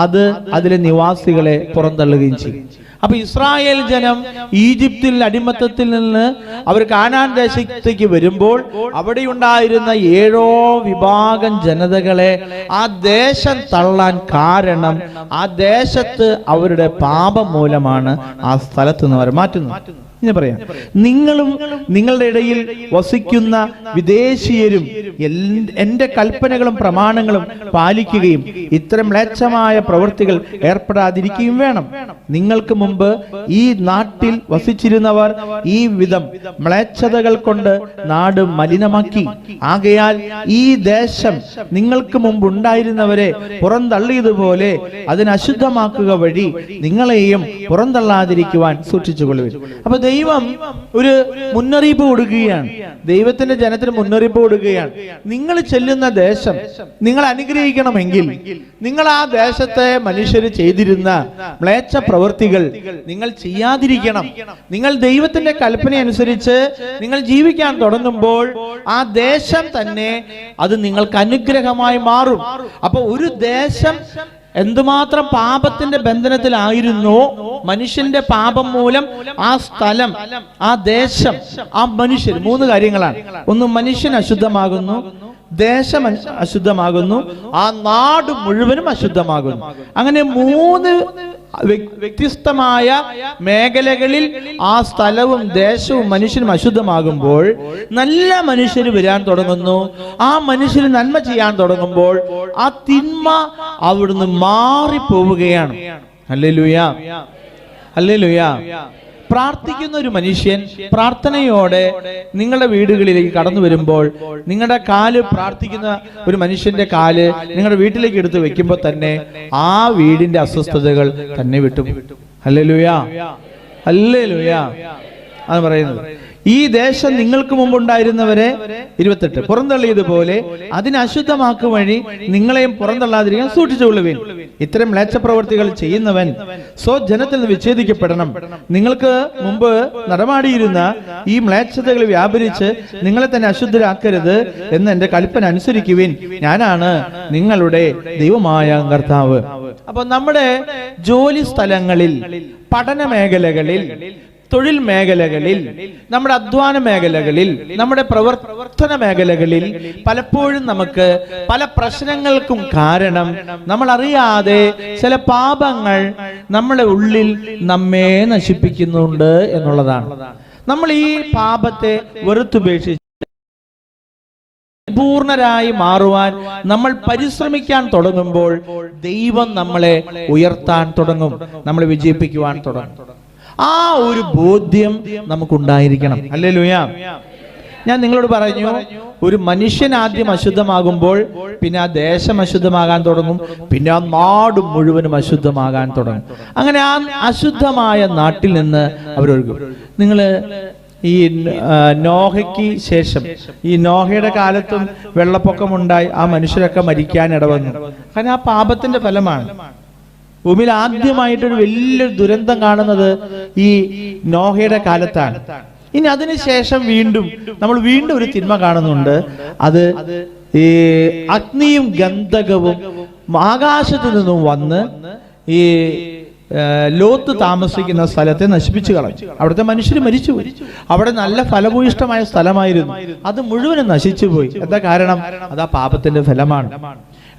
അത് അതിലെ നിവാസികളെ പുറന്തള്ളുകയും ചെയ്യും. അപ്പൊ ഇസ്രായേൽ ജനം ഈജിപ്തിൽ അടിമത്തത്തിൽ നിന്ന് അവർ കാനാൻ ദേശത്തേക്ക് വരുമ്പോൾ അവിടെ ഉണ്ടായിരുന്ന 7 വിഭാഗം ജനതകളെ ആ ദേശം തള്ളാൻ കാരണം ആ ദേശത്ത് അവരുടെ പാപം മൂലമാണ് ആ സ്ഥലത്ത് നിന്ന് അവർ മാറ്റുന്നത്. ഇങ്ങനെ പറയാം, നിങ്ങളും നിങ്ങളുടെ ഇടയിൽ വസിക്കുന്ന വിദേശീയരും എന്റെ കൽപ്പനകളും പ്രമാണങ്ങളും പാലിക്കുകയും ഇത്തരം മ്ലേച്ഛമായ പ്രവൃത്തികൾ ഏർപ്പെടാതിരിക്കുകയും വേണം. നിങ്ങൾക്ക് മുമ്പ് ഈ നാട്ടിൽ വസിച്ചിരുന്നവർ ഈ വിധം മ്ലേച്ഛതകൾ കൊണ്ട് നാട് മലിനമാക്കി. ആകയാൽ ഈ ദേശം നിങ്ങൾക്ക് മുമ്പ് ഉണ്ടായിരുന്നവരെ പുറന്തള്ളിയതുപോലെ അതിനെ അശുദ്ധമാക്കുക വഴി നിങ്ങളെയും പുറന്തള്ളാതിരിക്കുവാൻ സൂക്ഷിച്ചുകൊള്ളുവിൻ. അപ്പൊ ദൈവം ഒരു മുന്നറിയിപ്പ് കൊടുക്കുകയാണ്, ദൈവത്തിന്റെ ജനത്തിന് മുന്നറിയിപ്പ് കൊടുക്കുകയാണ്. നിങ്ങൾ ചെല്ലുന്ന ദേശം നിങ്ങൾ അനുഗ്രഹിക്കണമെങ്കിൽ നിങ്ങൾ ആ ദേശത്തെ മനുഷ്യർ ചെയ്തിരുന്ന മ്ലേച്ഛ പ്രവൃത്തികൾ നിങ്ങൾ ചെയ്യാതിരിക്കണം. നിങ്ങൾ ദൈവത്തിന്റെ കൽപ്പന അനുസരിച്ച് നിങ്ങൾ ജീവിക്കാൻ തുടങ്ങുമ്പോൾ ആ ദേശം തന്നെ അത് നിങ്ങൾക്ക് അനുഗ്രഹമായി മാറും. അപ്പൊ ഒരു ദേശം എന്തുമാത്രം പാപത്തിന്റെ ബന്ധനത്തിലായിരുന്നോ, മനുഷ്യന്റെ പാപം മൂലം ആ സ്ഥലം, ആ ദേശം, ആ മനുഷ്യർ, 3 കാര്യങ്ങളാണ്. ഒന്ന്, മനുഷ്യൻ അശുദ്ധമാകുന്നു, ദേശം അശുദ്ധമാകുന്നു, ആ നാട് മുഴുവനും അശുദ്ധമാകുന്നു. അങ്ങനെ 3 വ്യത്യസ്തമായ മേഖലകളിൽ ആ സ്ഥലവും ദേശവും മനുഷ്യനും അശുദ്ധമാകുമ്പോൾ നല്ല മനുഷ്യർ വരാൻ തുടങ്ങുന്നു. ആ മനുഷ്യന് നന്മ ചെയ്യാൻ തുടങ്ങുമ്പോൾ ആ തിന്മ അവിടുന്ന് മാറിപ്പോവുകയാണ്. Hallelujah, hallelujah. പ്രാർത്ഥിക്കുന്ന ഒരു മനുഷ്യൻ പ്രാർത്ഥനയോടെ നിങ്ങളുടെ വീടുകളിലേക്ക് കടന്നു വരുമ്പോൾ നിങ്ങളുടെ കാല്, പ്രാർത്ഥിക്കുന്ന ഒരു മനുഷ്യന്റെ കാല് നിങ്ങളുടെ വീട്ടിലേക്ക് എടുത്ത് വെക്കുമ്പോൾ തന്നെ ആ വീടിന്റെ അസ്വസ്ഥതകൾ തന്നെ വിട്ടു. Hallelujah, hallelujah. അത് പറയുന്നത്, ഈ ദേശം നിങ്ങൾക്ക് മുമ്പുണ്ടായിരുന്നവരെ 28 പുറന്തള്ളിയതുപോലെ അതിനെ അശുദ്ധമാക്കും വഴി നിങ്ങളെയും പുറന്തള്ളാതിരിക്കാൻ സൂക്ഷിച്ചുകൊള്ളുവിൻ. ഇത്തരം മ്ലേച്ഛ പ്രവൃത്തികൾ ചെയ്യുന്നവൻ സ്വജനത്തിൽ നിന്ന് വിച്ഛേദിക്കപ്പെടണം. നിങ്ങൾക്ക് മുമ്പ് നടമാടിയിരുന്ന ഈ മ്ലേച്ഛതകൾ വ്യാപരിച്ച് നിങ്ങളെ തന്നെ അശുദ്ധരാക്കരുത് എന്ന് എന്റെ കൽപ്പന അനുസരിക്കുവിൻ. ഞാനാണ് നിങ്ങളുടെ ദൈവമായ കർത്താവ്. അപ്പൊ നമ്മുടെ ജോലി സ്ഥലങ്ങളിൽ, പഠന മേഖലകളിൽ, തൊഴിൽ മേഖലകളിൽ, നമ്മുടെ അധ്വാന മേഖലകളിൽ, നമ്മുടെ പ്രവർത്തന മേഖലകളിൽ പലപ്പോഴും നമുക്ക് പല പ്രശ്നങ്ങൾക്കും കാരണം നമ്മൾ അറിയാതെ ചില പാപങ്ങൾ നമ്മുടെ ഉള്ളിൽ നമ്മെ നശിപ്പിക്കുന്നുണ്ട് എന്നുള്ളതാണ്. നമ്മൾ ഈ പാപത്തെ വെറുത്തുപേക്ഷിച്ച് പൂർണ്ണരായി മാറുവാൻ നമ്മൾ പരിശ്രമിക്കാൻ തുടങ്ങുമ്പോൾ ദൈവം നമ്മളെ ഉയർത്താൻ തുടങ്ങും, നമ്മളെ വിജയിപ്പിക്കുവാൻ തുടങ്ങും. ആ ഒരു ബോധ്യം നമുക്കുണ്ടായിരിക്കണം. ഹല്ലേലൂയ. ഞാൻ നിങ്ങളോട് പറഞ്ഞു, ഒരു മനുഷ്യൻ ആദ്യം അശുദ്ധമാകുമ്പോൾ പിന്നെ ആ ദേശം അശുദ്ധമാകാൻ തുടങ്ങും, പിന്നെ ആ നാട് മുഴുവനും അശുദ്ധമാകാൻ തുടങ്ങും. അങ്ങനെ ആ അശുദ്ധമായ നാട്ടിൽ നിന്ന് അവരൊഴുകും. നിങ്ങള് ഈ നോഹയ്ക്ക് ശേഷം, ഈ നോഹയുടെ കാലത്തും വെള്ളപ്പൊക്കമുണ്ടായി, ആ മനുഷ്യരൊക്കെ മരിക്കാൻ ഇടവന്നു. കാരണം ആ പാപത്തിന്റെ ഫലമാണ്. ഭൂമിയിൽ ആദ്യമായിട്ടൊരു വലിയൊരു ദുരന്തം കാണുന്നത് ഈ നോഹയുടെ കാലത്താണ്. ഇനി അതിനുശേഷം നമ്മൾ വീണ്ടും ഒരു തിന്മ കാണുന്നുണ്ട്. അത് ഈ അഗ്നിയും ഗന്ധകവും ആകാശത്തു നിന്നും വന്ന് ഈ ലോത്ത് താമസിക്കുന്ന സ്ഥലത്തെ നശിപ്പിച്ചു കളഞ്ഞു. അവിടുത്തെ മനുഷ്യർ മരിച്ചുപോയി. അവിടെ നല്ല ഫലഭൂയിഷ്ടമായ സ്ഥലമായിരുന്നു, അത് മുഴുവനും നശിച്ചുപോയി. എന്താ കാരണം? അതാ പാപത്തിന്റെ ഫലമാണ്.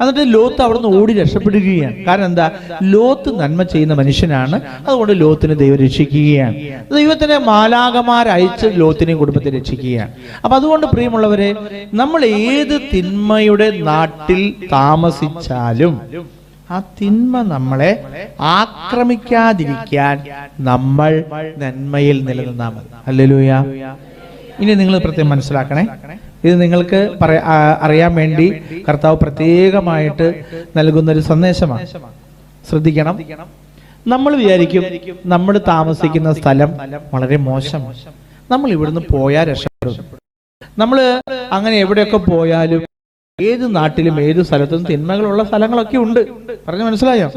എന്നിട്ട് ലോത്ത് അവിടുന്ന് ഓടി രക്ഷപ്പെടുകയാണ്. കാരണം എന്താ? ലോത്ത് നന്മ ചെയ്യുന്ന മനുഷ്യനാണ്, അതുകൊണ്ട് ലോത്തിനെ ദൈവം രക്ഷിക്കുകയാണ്. ദൈവത്തിന്റെ മാലാകമാരയച്ച് ലോത്തിനെയും കുടുംബത്തെ രക്ഷിക്കുകയാണ്. അപ്പൊ അതുകൊണ്ട് പ്രിയമുള്ളവരെ, നമ്മൾ ഏത് തിന്മയുടെ നാട്ടിൽ താമസിച്ചാലും ആ തിന്മ നമ്മളെ ആക്രമിക്കാതിരിക്കാൻ നമ്മൾ നന്മയിൽ നിലനിന്നാൽ മതി. ഹല്ലേലൂയ. ഇനി നിങ്ങൾ പ്രത്യേകം മനസ്സിലാക്കണേ, ഇത് നിങ്ങൾക്ക് അറിയാൻ വേണ്ടി കർത്താവ് പ്രത്യേകമായിട്ട് നൽകുന്നൊരു സന്ദേശമാണ്. ശ്രദ്ധിക്കണം. നമ്മൾ വിചാരിക്കും നമ്മൾ താമസിക്കുന്ന സ്ഥലം വളരെ മോശമാണ്, നമ്മൾ ഇവിടുന്ന് പോയാൽ രക്ഷപ്പെടും. നമ്മൾ അങ്ങനെ എവിടെയൊക്കെ പോയാലും ഏത് നാട്ടിലും ഏത് സ്ഥലത്തും തിന്മകളുള്ള സ്ഥലങ്ങളൊക്കെ ഉണ്ട്. പറഞ്ഞു മനസ്സിലായോ?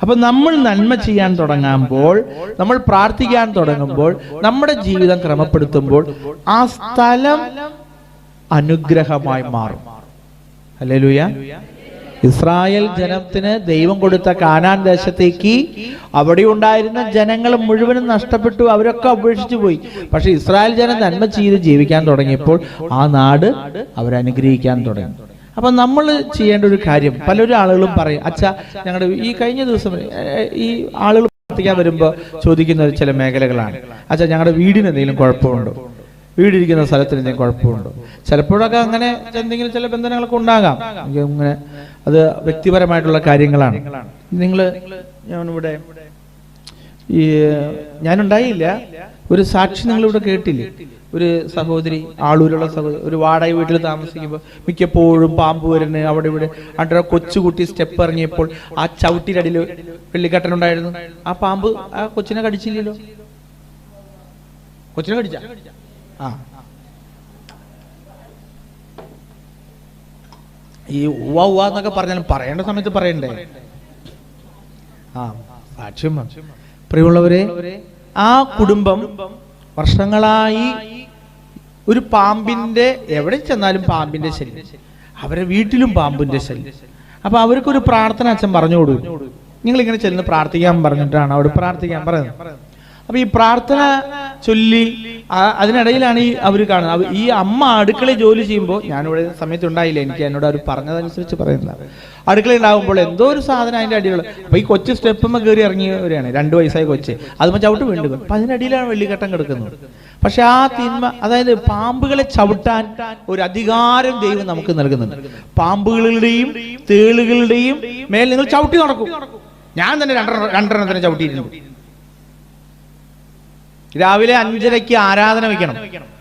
അപ്പൊ നമ്മൾ നന്മ ചെയ്യാൻ തുടങ്ങുമ്പോൾ, നമ്മൾ പ്രാർത്ഥിക്കാൻ തുടങ്ങുമ്പോൾ, നമ്മുടെ ജീവിതം ക്രമപ്പെടുത്തുമ്പോൾ ആ സ്ഥലം അനുഗ്രഹമായി മാറും. ഹല്ലേലൂയ. ഇസ്രായേൽ ജനത്തിന് ദൈവം കൊടുത്ത കാനാൻ ദേശത്തേക്ക് അവിടെ ഉണ്ടായിരുന്ന ജനങ്ങൾ മുഴുവനും നഷ്ടപ്പെട്ടു, അവരൊക്കെ ഉപേക്ഷിച്ചു പോയി. പക്ഷെ ഇസ്രായേൽ ജനം നന്മ ചെയ്ത് ജീവിക്കാൻ തുടങ്ങിയപ്പോൾ ആ നാട് അവരനുഗ്രഹിക്കാൻ തുടങ്ങി. അപ്പൊ നമ്മൾ ചെയ്യേണ്ട ഒരു കാര്യം, പലരും ആളുകളും പറയും, അച്ഛാ ഞങ്ങളുടെ ഈ കഴിഞ്ഞ ദിവസം ഈ ആളുകൾ പ്രാർത്ഥിക്കാൻ വരുമ്പോൾ ചോദിക്കുന്ന ചില മേഖലകളാണ്, അച്ഛാ ഞങ്ങളുടെ വീടിന് എന്തെങ്കിലും കുഴപ്പമുണ്ടോ, വീടിരിക്കുന്ന സ്ഥലത്തിന് എന്തെങ്കിലും കുഴപ്പമുണ്ടോ? ചിലപ്പോഴൊക്കെ അങ്ങനെ എന്തെങ്കിലും ചില ബന്ധനങ്ങളൊക്കെ ഉണ്ടാകാം. അങ്ങനെ അത് വ്യക്തിപരമായിട്ടുള്ള കാര്യങ്ങളാണ്. ഞാനിവിടെ ഞാനുണ്ടായില്ല, ഒരു സാക്ഷി നിങ്ങളിവിടെ കേട്ടില്ലേ? ഒരു സഹോദരി, ആളൂരുള്ള സഹോദരി, ഒരു വാടക വീട്ടിൽ താമസിക്കുമ്പോൾ മിക്കപ്പോഴും പാമ്പ് വരുന്നു അവിടെ ഇവിടെ. അവിടെ കൊച്ചുകുട്ടി സ്റ്റെപ്പ് ഇറങ്ങിയപ്പോൾ ആ ചവിട്ടിയുടെ അടിയിൽ വെള്ളിക്കട്ടനുണ്ടായിരുന്നു. ആ പാമ്പ് ആ കൊച്ചിനെ കടിച്ചില്ലല്ലോ. കൊച്ചിനെ കടിച്ച ഈ ഉവ്വ ഉവ്വ എന്നൊക്കെ പറഞ്ഞാലും പറയേണ്ട സമയത്ത് പറയണ്ടേ? സാക്ഷ്യം. പ്രിയമുള്ളവരെ, ആ കുടുംബം വർഷങ്ങളായി ഒരു പാമ്പിന്റെ, എവിടെ ചെന്നാലും പാമ്പിന്റെ ശല്യം, അവരെ വീട്ടിലും പാമ്പിന്റെ ശല്യം. അപ്പൊ അവർക്കൊരു പ്രാർത്ഥന അച്ഛൻ പറഞ്ഞു കൊടുക്കും. നിങ്ങൾ ഇങ്ങനെ ചെന്ന് പ്രാർത്ഥിക്കാൻ പറഞ്ഞിട്ടാണ് അവിടെ പ്രാർത്ഥിക്കാൻ പറയുന്നത്. അപ്പൊ ഈ പ്രാർത്ഥന ചൊല്ലി അതിനിടയിലാണ് അവർ കാണുന്നത്. ഈ അമ്മ അടുക്കളയിൽ ജോലി ചെയ്യുമ്പോൾ, ഞാനിവിടെ സമയത്ത് ഉണ്ടായില്ല, എനിക്ക് എന്നോട് അവർ പറഞ്ഞതനുസരിച്ച് പറയുന്നത്, അടുക്കളയിൽ ഉണ്ടാകുമ്പോൾ എന്തോ ഒരു സാധനം അതിന്റെ അടികൾ. അപ്പൊ ഈ കൊച്ചു സ്റ്റെപ്പുമ്മ കയറി ഇറങ്ങിയവരാണ്, 2 വയസ്സായ കൊച്ച്, അതുമ്പോൾ ചവിട്ട് വീണ്ടും. അപ്പൊ അതിനടിയിലാണ് വെള്ളിക്കട്ടം കിടക്കുന്നത്. പക്ഷെ ആ തിന്മ, അതായത് പാമ്പുകളെ ചവിട്ടാൻ ഒരു അധികാരം ദൈവം നമുക്ക് നൽകുന്നുണ്ട്. പാമ്പുകളുടെയും തേളുകളുടെയും മേൽ നിങ്ങൾ ചവിട്ടി നടക്കും. ഞാൻ തന്നെ രണ്ടെണ്ണത്തിന് ചവിട്ടിയിരുന്നു. രാവിലെ 5:30 ആരാധന വെക്കണം.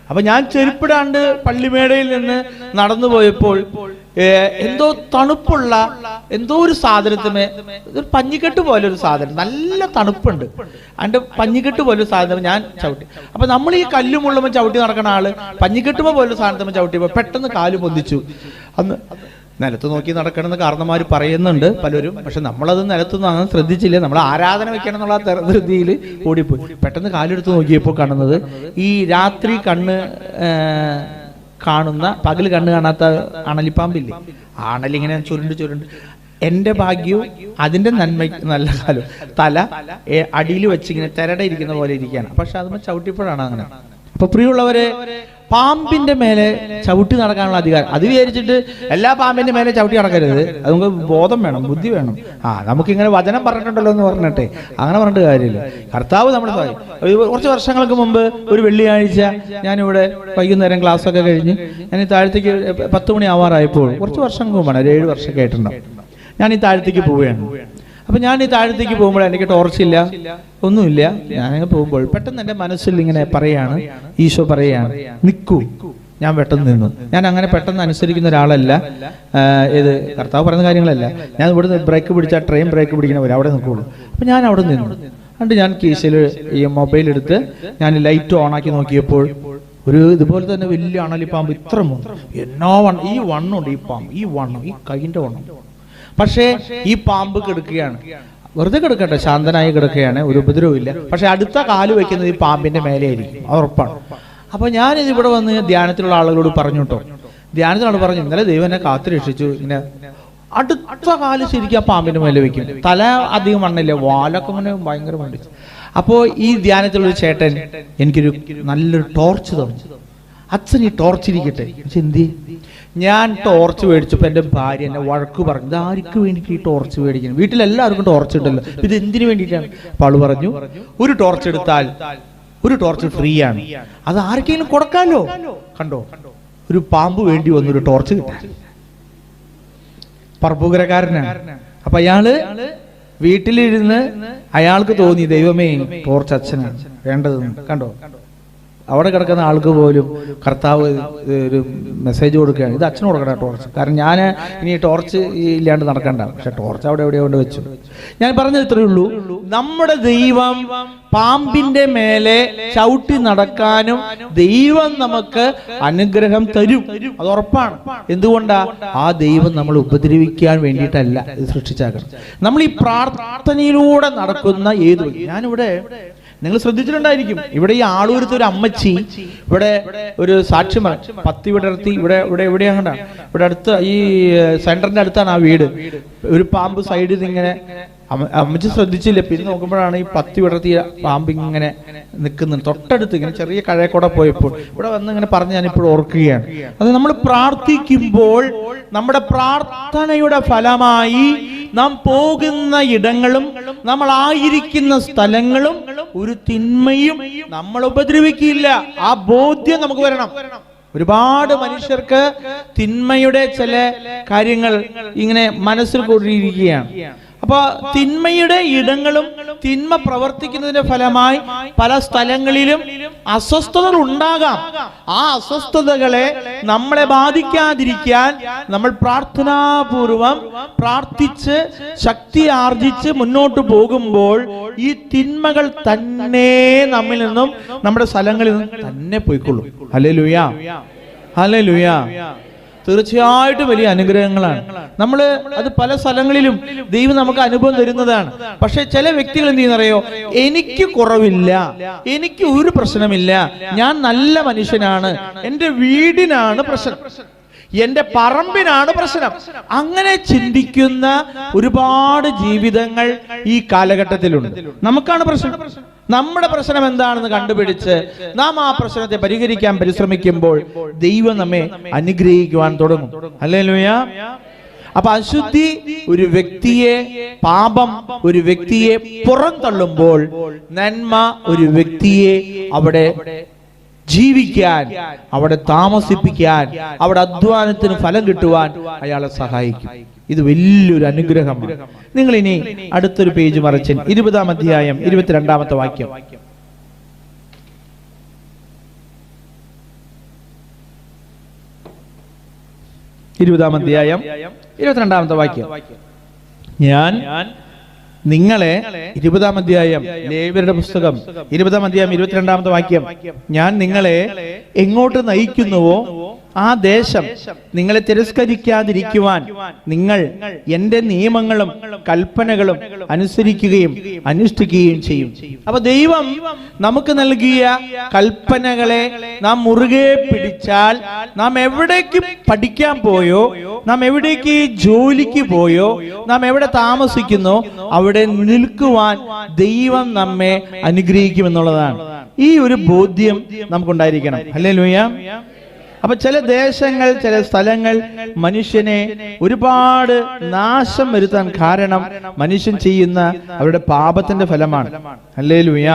അപ്പൊ ഞാൻ ചെരുപ്പിടാണ്ട് പള്ളിമേടയിൽ നിന്ന് നടന്നു പോയപ്പോൾ എന്തോ തണുപ്പുള്ള എന്തോ ഒരു സാധനത്തിന്, ഒരു പഞ്ഞിക്കെട്ട് പോലെ ഒരു സാധനം, നല്ല തണുപ്പുണ്ട്, അതിന്റെ പഞ്ഞിക്കെട്ട് പോലെ സാധനം ഞാൻ ചവിട്ടി. അപ്പൊ നമ്മൾ ഈ കല്ലുമുള്ളുമ്പോൾ ചവിട്ടി നടക്കുന്ന ആള് പഞ്ഞിക്കെട്ടുമ്പോ പോലെ സാധനത്തുമ്പോൾ ചവിട്ടിയപ്പോ പെട്ടെന്ന് കാല് പൊന്തിച്ചു. അന്ന് നിലത്ത് നോക്കി നടക്കണമെന്ന് കാരണന്മാർ പറയുന്നുണ്ട് പലരും. പക്ഷെ നമ്മളത് നിലത്തൊന്നും അങ്ങനെ ശ്രദ്ധിച്ചില്ല. നമ്മൾ ആരാധന വെക്കണം എന്നുള്ള ധൃതിയിൽ ഓടിപ്പോയി. പെട്ടെന്ന് കാലെടുത്ത് നോക്കിയപ്പോൾ കാണുന്നത് ഈ രാത്രി കണ്ണ് കാണുന്ന, പകല് കണ്ണ് കാണാത്ത അണലിപ്പാമ്പില്ലേ, ആണലിങ്ങനെ ചുരുണ്ട്. എന്റെ ഭാഗ്യവും അതിന്റെ നല്ല കാലം തല അടിയിൽ വെച്ചിങ്ങനെ തിരടെ ഇരിക്കുന്ന പോലെ ഇരിക്കുകയാണ്. പക്ഷെ അതുമ്പോൾ ചവിട്ടിപ്പോഴാണ് അങ്ങനെ. അപ്പൊ പ്രിയമുള്ളവരെ, പാമ്പിന്റെ മേലെ ചവിട്ടി നടക്കാനുള്ള അധികാരം, അത് വിചാരിച്ചിട്ട് എല്ലാ പാമ്പിന്റെ മേലെ ചവിട്ടി നടക്കരുത്. അത് നമുക്ക് ബോധം വേണം, ബുദ്ധി വേണം. നമുക്കിങ്ങനെ വചനം പറഞ്ഞിട്ടുണ്ടല്ലോ എന്ന് പറഞ്ഞിട്ടെ അങ്ങനെ പറഞ്ഞിട്ട് കാര്യമില്ല. കർത്താവ് നമ്മളെ സഹായിക്കും. കുറച്ച് വർഷങ്ങൾക്ക് മുമ്പ് ഒരു വെള്ളിയാഴ്ച ഞാനിവിടെ വൈകുന്നേരം ക്ലാസ് ഒക്കെ കഴിഞ്ഞ് ഞാൻ ഈ താഴത്തേക്ക് 10 മണി ആവാറായപ്പോൾ, കുറച്ച് വർഷങ്ങൾക്ക് മുമ്പാണ്, ഒരു 7 വർഷമൊക്കെ ആയിട്ടുണ്ടാവും, ഞാൻ ഈ താഴത്തേക്ക് പോവുകയാണ്. അപ്പൊ ഞാൻ ഈ താഴത്തേക്ക് പോകുമ്പോൾ എനിക്ക് ടോർച്ചില്ല, ഒന്നുമില്ല. ഞാനങ്ങനെ പോകുമ്പോൾ പെട്ടെന്ന് എൻ്റെ മനസ്സിൽ ഇങ്ങനെ പറയാണ്, ഈശോ പറയാണ്, നിൽക്കൂ. ഞാൻ പെട്ടെന്ന് നിന്നു. ഞാൻ അങ്ങനെ പെട്ടെന്ന് അനുസരിക്കുന്ന ഒരാളല്ല. ഇത് കർത്താവ് പറയുന്ന കാര്യങ്ങളല്ല. ഞാൻ ഇവിടുന്ന് ബ്രേക്ക് പിടിച്ചാൽ ട്രെയിൻ ബ്രേക്ക് പിടിക്കണവർ അവിടെ നിൽക്കുള്ളൂ. അപ്പൊ ഞാൻ അവിടെ നിന്നു. എന്നിട്ട് ഞാൻ കീശയിൽ ഈ മൊബൈൽ എടുത്ത് ഞാൻ ലൈറ്റ് ഓണാക്കി നോക്കിയപ്പോൾ ഒരു ഇതുപോലെ തന്നെ വലിയ അണലിപ്പാമ്പ്, ഇത്ര എന്നോ ഈ വണ്ണുണ്ട്, ഈ പാമ്പ് ഈ വണ്ണം, ഈ കൈൻ്റെ വണ്ണം. പക്ഷേ ഈ പാമ്പ് കിടക്കുകയാണ്, വെറുതെ കിടക്കട്ടെ, ശാന്തനായി കിടക്കുകയാണ്, ഒരു ഉപദ്രവവും ഇല്ല. പക്ഷെ അടുത്ത കാല് വെക്കുന്നത് ഈ പാമ്പിന്റെ മേലെ ആയിരിക്കും, അത് ഉറപ്പാണ്. അപ്പൊ ഞാനിത് ഇവിടെ വന്ന് ധ്യാനത്തിലുള്ള ആളുകളോട് പറഞ്ഞു കേട്ടോ, ധ്യാനത്തിലുള്ള പറഞ്ഞു, ഇന്നലെ ദൈവം എന്നെ കാത്തു രക്ഷിച്ചു. ഇങ്ങനെ അടുത്ത കാല് ശരിക്കും ആ പാമ്പിന്റെ മേലെ വെക്കും. തല അധികം മണ്ണില്ല, വാലൊക്കെ ഇങ്ങനെ ഭയങ്കര മണ്ണിച്ചു. അപ്പോ ഈ ധ്യാനത്തിലുള്ള ചേട്ടൻ എനിക്കൊരു നല്ലൊരു ടോർച്ച് തന്നു. അച്ഛൻ ഈ ടോർച്ച് ഇരിക്കട്ടെ. എന്തി? ഞാൻ ടോർച്ച് മേടിച്ചപ്പോൾ എൻ്റെ ഭാര്യ എന്നെ വഴക്ക് പറഞ്ഞു, ഇത് ആർക്ക് വേണ്ടിയിട്ട് ഈ ടോർച്ച് മേടിക്കണം, വീട്ടിലെല്ലാവർക്കും ടോർച്ച് ഉണ്ടല്ലോ, ഇത് എന്തിനു വേണ്ടിയിട്ടാണ്? അപ്പോൾ അവള് പറഞ്ഞു, ഒരു ടോർച്ച് എടുത്താൽ ഒരു ടോർച്ച് ഫ്രീ ആണ്, അത് ആർക്കെങ്കിലും കൊടുക്കാമല്ലോ. കണ്ടോ, ഒരു പാമ്പ് വേണ്ടി വന്നൊരു ടോർച്ച് കിട്ടാൻ. പറപ്പൂക്കരക്കാരനാണ്. അപ്പൊ അയാള് വീട്ടിലിരുന്ന് അയാൾക്ക് തോന്നി, ദൈവമേ ടോർച്ച് അച്ഛനാണ് വേണ്ടതെന്ന്. കണ്ടോ, അവിടെ കിടക്കുന്ന ആൾക്ക് പോലും കർത്താവ് ഒരു മെസ്സേജ് കൊടുക്കുകയാണ്, ഇത് അച്ഛന് കൊടുക്കണം ടോർച്ച്, കാരണം ഞാൻ ഇനി ടോർച്ച് ഇല്ലാണ്ട് നടക്കണ്ട. പക്ഷെ ടോർച്ച് അവിടെ എവിടെയോ കൊണ്ട് വെച്ചു. ഞാൻ പറഞ്ഞത് ഇത്രയേ ഉള്ളൂ, നമ്മുടെ ദൈവം പാമ്പിന്റെ മേലെ ചവിട്ടി നടക്കാനും ദൈവം നമുക്ക് അനുഗ്രഹം തരും, അത് ഉറപ്പാണ്. എന്തുകൊണ്ടാ? ആ ദൈവം നമ്മൾ ഉപദ്രവിക്കാൻ വേണ്ടിയിട്ടല്ല ഇത് സൃഷ്ടിച്ചാക്കണം. നമ്മൾ ഈ പ്രാർത്ഥനയിലൂടെ നടക്കുന്ന ഏത്, ഞാനിവിടെ നിങ്ങൾ ശ്രദ്ധിച്ചിട്ടുണ്ടായിരിക്കും, ഇവിടെ ഈ ആളൂരത്ത് ഒരു അമ്മച്ചി ഇവിടെ ഒരു സാക്ഷ്യം പത്തി വിടർത്തി ഇവിടെ എവിടെയാണ്, ഇവിടെ അടുത്ത് ഈ സെന്ററിന്റെ അടുത്താണ് ആ വീട്. ഒരു പാമ്പ് സൈഡിൽ നിന്ന് ഇങ്ങനെ, അമ്മച്ചി ശ്രദ്ധിച്ചില്ല, പിന്നെ നോക്കുമ്പോഴാണ് ഈ പത്തി വിടർത്തിയ പാമ്പ് ഇങ്ങനെ നിൽക്കുന്നുണ്ട് തൊട്ടടുത്ത്, ഇങ്ങനെ ചെറിയ കഴക്കൂടെ പോയപ്പോൾ ഇവിടെ വന്ന് ഇങ്ങനെ പറഞ്ഞ് ഞാനിപ്പോൾ ഓർക്കുകയാണ്. അത് നമ്മൾ പ്രാർത്ഥിക്കുമ്പോൾ നമ്മുടെ പ്രാർത്ഥനയുടെ ഫലമായി നാം പോകുന്ന ഇടങ്ങളും നമ്മൾ ആയിരിക്കുന്ന സ്ഥലങ്ങളും ഒരു തിന്മയും നമ്മൾ ഉപദ്രവിക്കില്ല. ആ ബോധ്യം നമുക്ക് വരണം. ഒരുപാട് മനുഷ്യർക്ക് തിന്മയുടെ ചില കാര്യങ്ങൾ ഇങ്ങനെ മനസ്സിൽ കൂടിയിരിക്കുകയാണ്. അപ്പൊ തിന്മയുടെ ഇടങ്ങളും തിന്മ പ്രവർത്തിക്കുന്നതിന്റെ ഫലമായി പല സ്ഥലങ്ങളിലും അസ്വസ്ഥതകൾ ഉണ്ടാകാം. ആ അസ്വസ്ഥതകളെ നമ്മളെ ബാധിക്കാതിരിക്കാൻ നമ്മൾ പ്രാർത്ഥനാപൂർവം പ്രാർത്ഥിച്ച് ശക്തി ആർജിച്ച് മുന്നോട്ട് പോകുമ്പോൾ ഈ തിന്മകൾ തന്നെ നമ്മിൽ നിന്നും നമ്മുടെ സ്ഥലങ്ങളിൽ നിന്നും തന്നെ പോയിക്കൊള്ളും. Hallelujah, hallelujah. തീർച്ചയായിട്ടും വലിയ അനുഗ്രഹങ്ങളാണ്. നമ്മൾ അത് പല സ്ഥലങ്ങളിലും ദൈവം നമുക്ക് അനുഭവം തരുന്നതാണ്. പക്ഷെ ചില വ്യക്തികൾ എന്ത് ചെയ്യുന്നറിയോ, എനിക്ക് കുറവില്ല, എനിക്ക് ഒരു പ്രശ്നമില്ല, ഞാൻ നല്ല മനുഷ്യനാണ്, എൻ്റെ വീടിനാണ് പ്രശ്നം, എന്റെ പറമ്പിനാണ് പ്രശ്നം, അങ്ങനെ ചിന്തിക്കുന്ന ഒരുപാട് ജീവിതങ്ങൾ ഈ കാലഘട്ടത്തിലുണ്ട്. നമുക്കാണ് പ്രശ്നം. നമ്മുടെ പ്രശ്നം എന്താണെന്ന് കണ്ടുപിടിച്ച് നാം ആ പ്രശ്നത്തെ പരിഹരിക്കാൻ പരിശ്രമിക്കുമ്പോൾ ദൈവം നമ്മെ അനുഗ്രഹിക്കുവാൻ തുടങ്ങും. ഹല്ലേലൂയ. അപ്പൊ അശുദ്ധി ഒരു വ്യക്തിയെ, പാപം ഒരു വ്യക്തിയെ പുറന്തള്ളുമ്പോൾ നന്മ ഒരു വ്യക്തിയെ അവിടെ ജീവിക്കാൻ, അവിടെ താമസിപ്പിക്കാൻ, അവിടെ അധ്വാനത്തിന് ഫലം കിട്ടുവാൻ അയാളെ സഹായിക്കും. ഇത് വലിയൊരു അനുഗ്രഹമാണ്. നിങ്ങൾ ഇനി അടുത്തൊരു പേജ് മറിച്ച് 20-ാം അധ്യായം 22-ാമത്തെ വാക്യം. 20-ാം അധ്യായം 22-ാമത്തെ വാക്യം. ഞാൻ നിങ്ങളെ, 20-ാം അധ്യായം ലേവ്യരുടെ പുസ്തകം 20-ാം അധ്യായം 22-ാമത്തെ വാക്യം, ഞാൻ നിങ്ങളെ എങ്ങോട്ട് നയിക്കുന്നുവോ ആ ദേശം നിങ്ങളെ തിരസ്കരിക്കാതിരിക്കുവാൻ നിങ്ങൾ എന്റെ നിയമങ്ങളും കൽപ്പനകളും അനുസരിക്കുകയും അനുഷ്ഠിക്കുകയും ചെയ്യും. അപ്പൊ ദൈവം നമുക്ക് നൽകിയ കൽപ്പനകളെ നാം മുറുകെ പിടിച്ചാൽ, നാം എവിടേക്ക് പഠിക്കാൻ പോയോ, നാം എവിടേക്ക് ജോലിക്ക് പോയോ, നാം എവിടെ താമസിക്കുന്നോ അവിടെ നിൽക്കുവാൻ ദൈവം നമ്മെ അനുഗ്രഹിക്കുമെന്നുള്ളതാണ്. ഈ ഒരു ബോധ്യം നമുക്കുണ്ടായിരിക്കണം. ഹല്ലേലൂയ. അപ്പൊ ചില ദേശങ്ങൾ, ചില സ്ഥലങ്ങൾ മനുഷ്യനെ ഒരുപാട് നാശം വരുത്താൻ കാരണം മനുഷ്യൻ ചെയ്യുന്ന അവരുടെ പാപത്തിന്റെ ഫലമാണ്. ഹല്ലേലൂയ.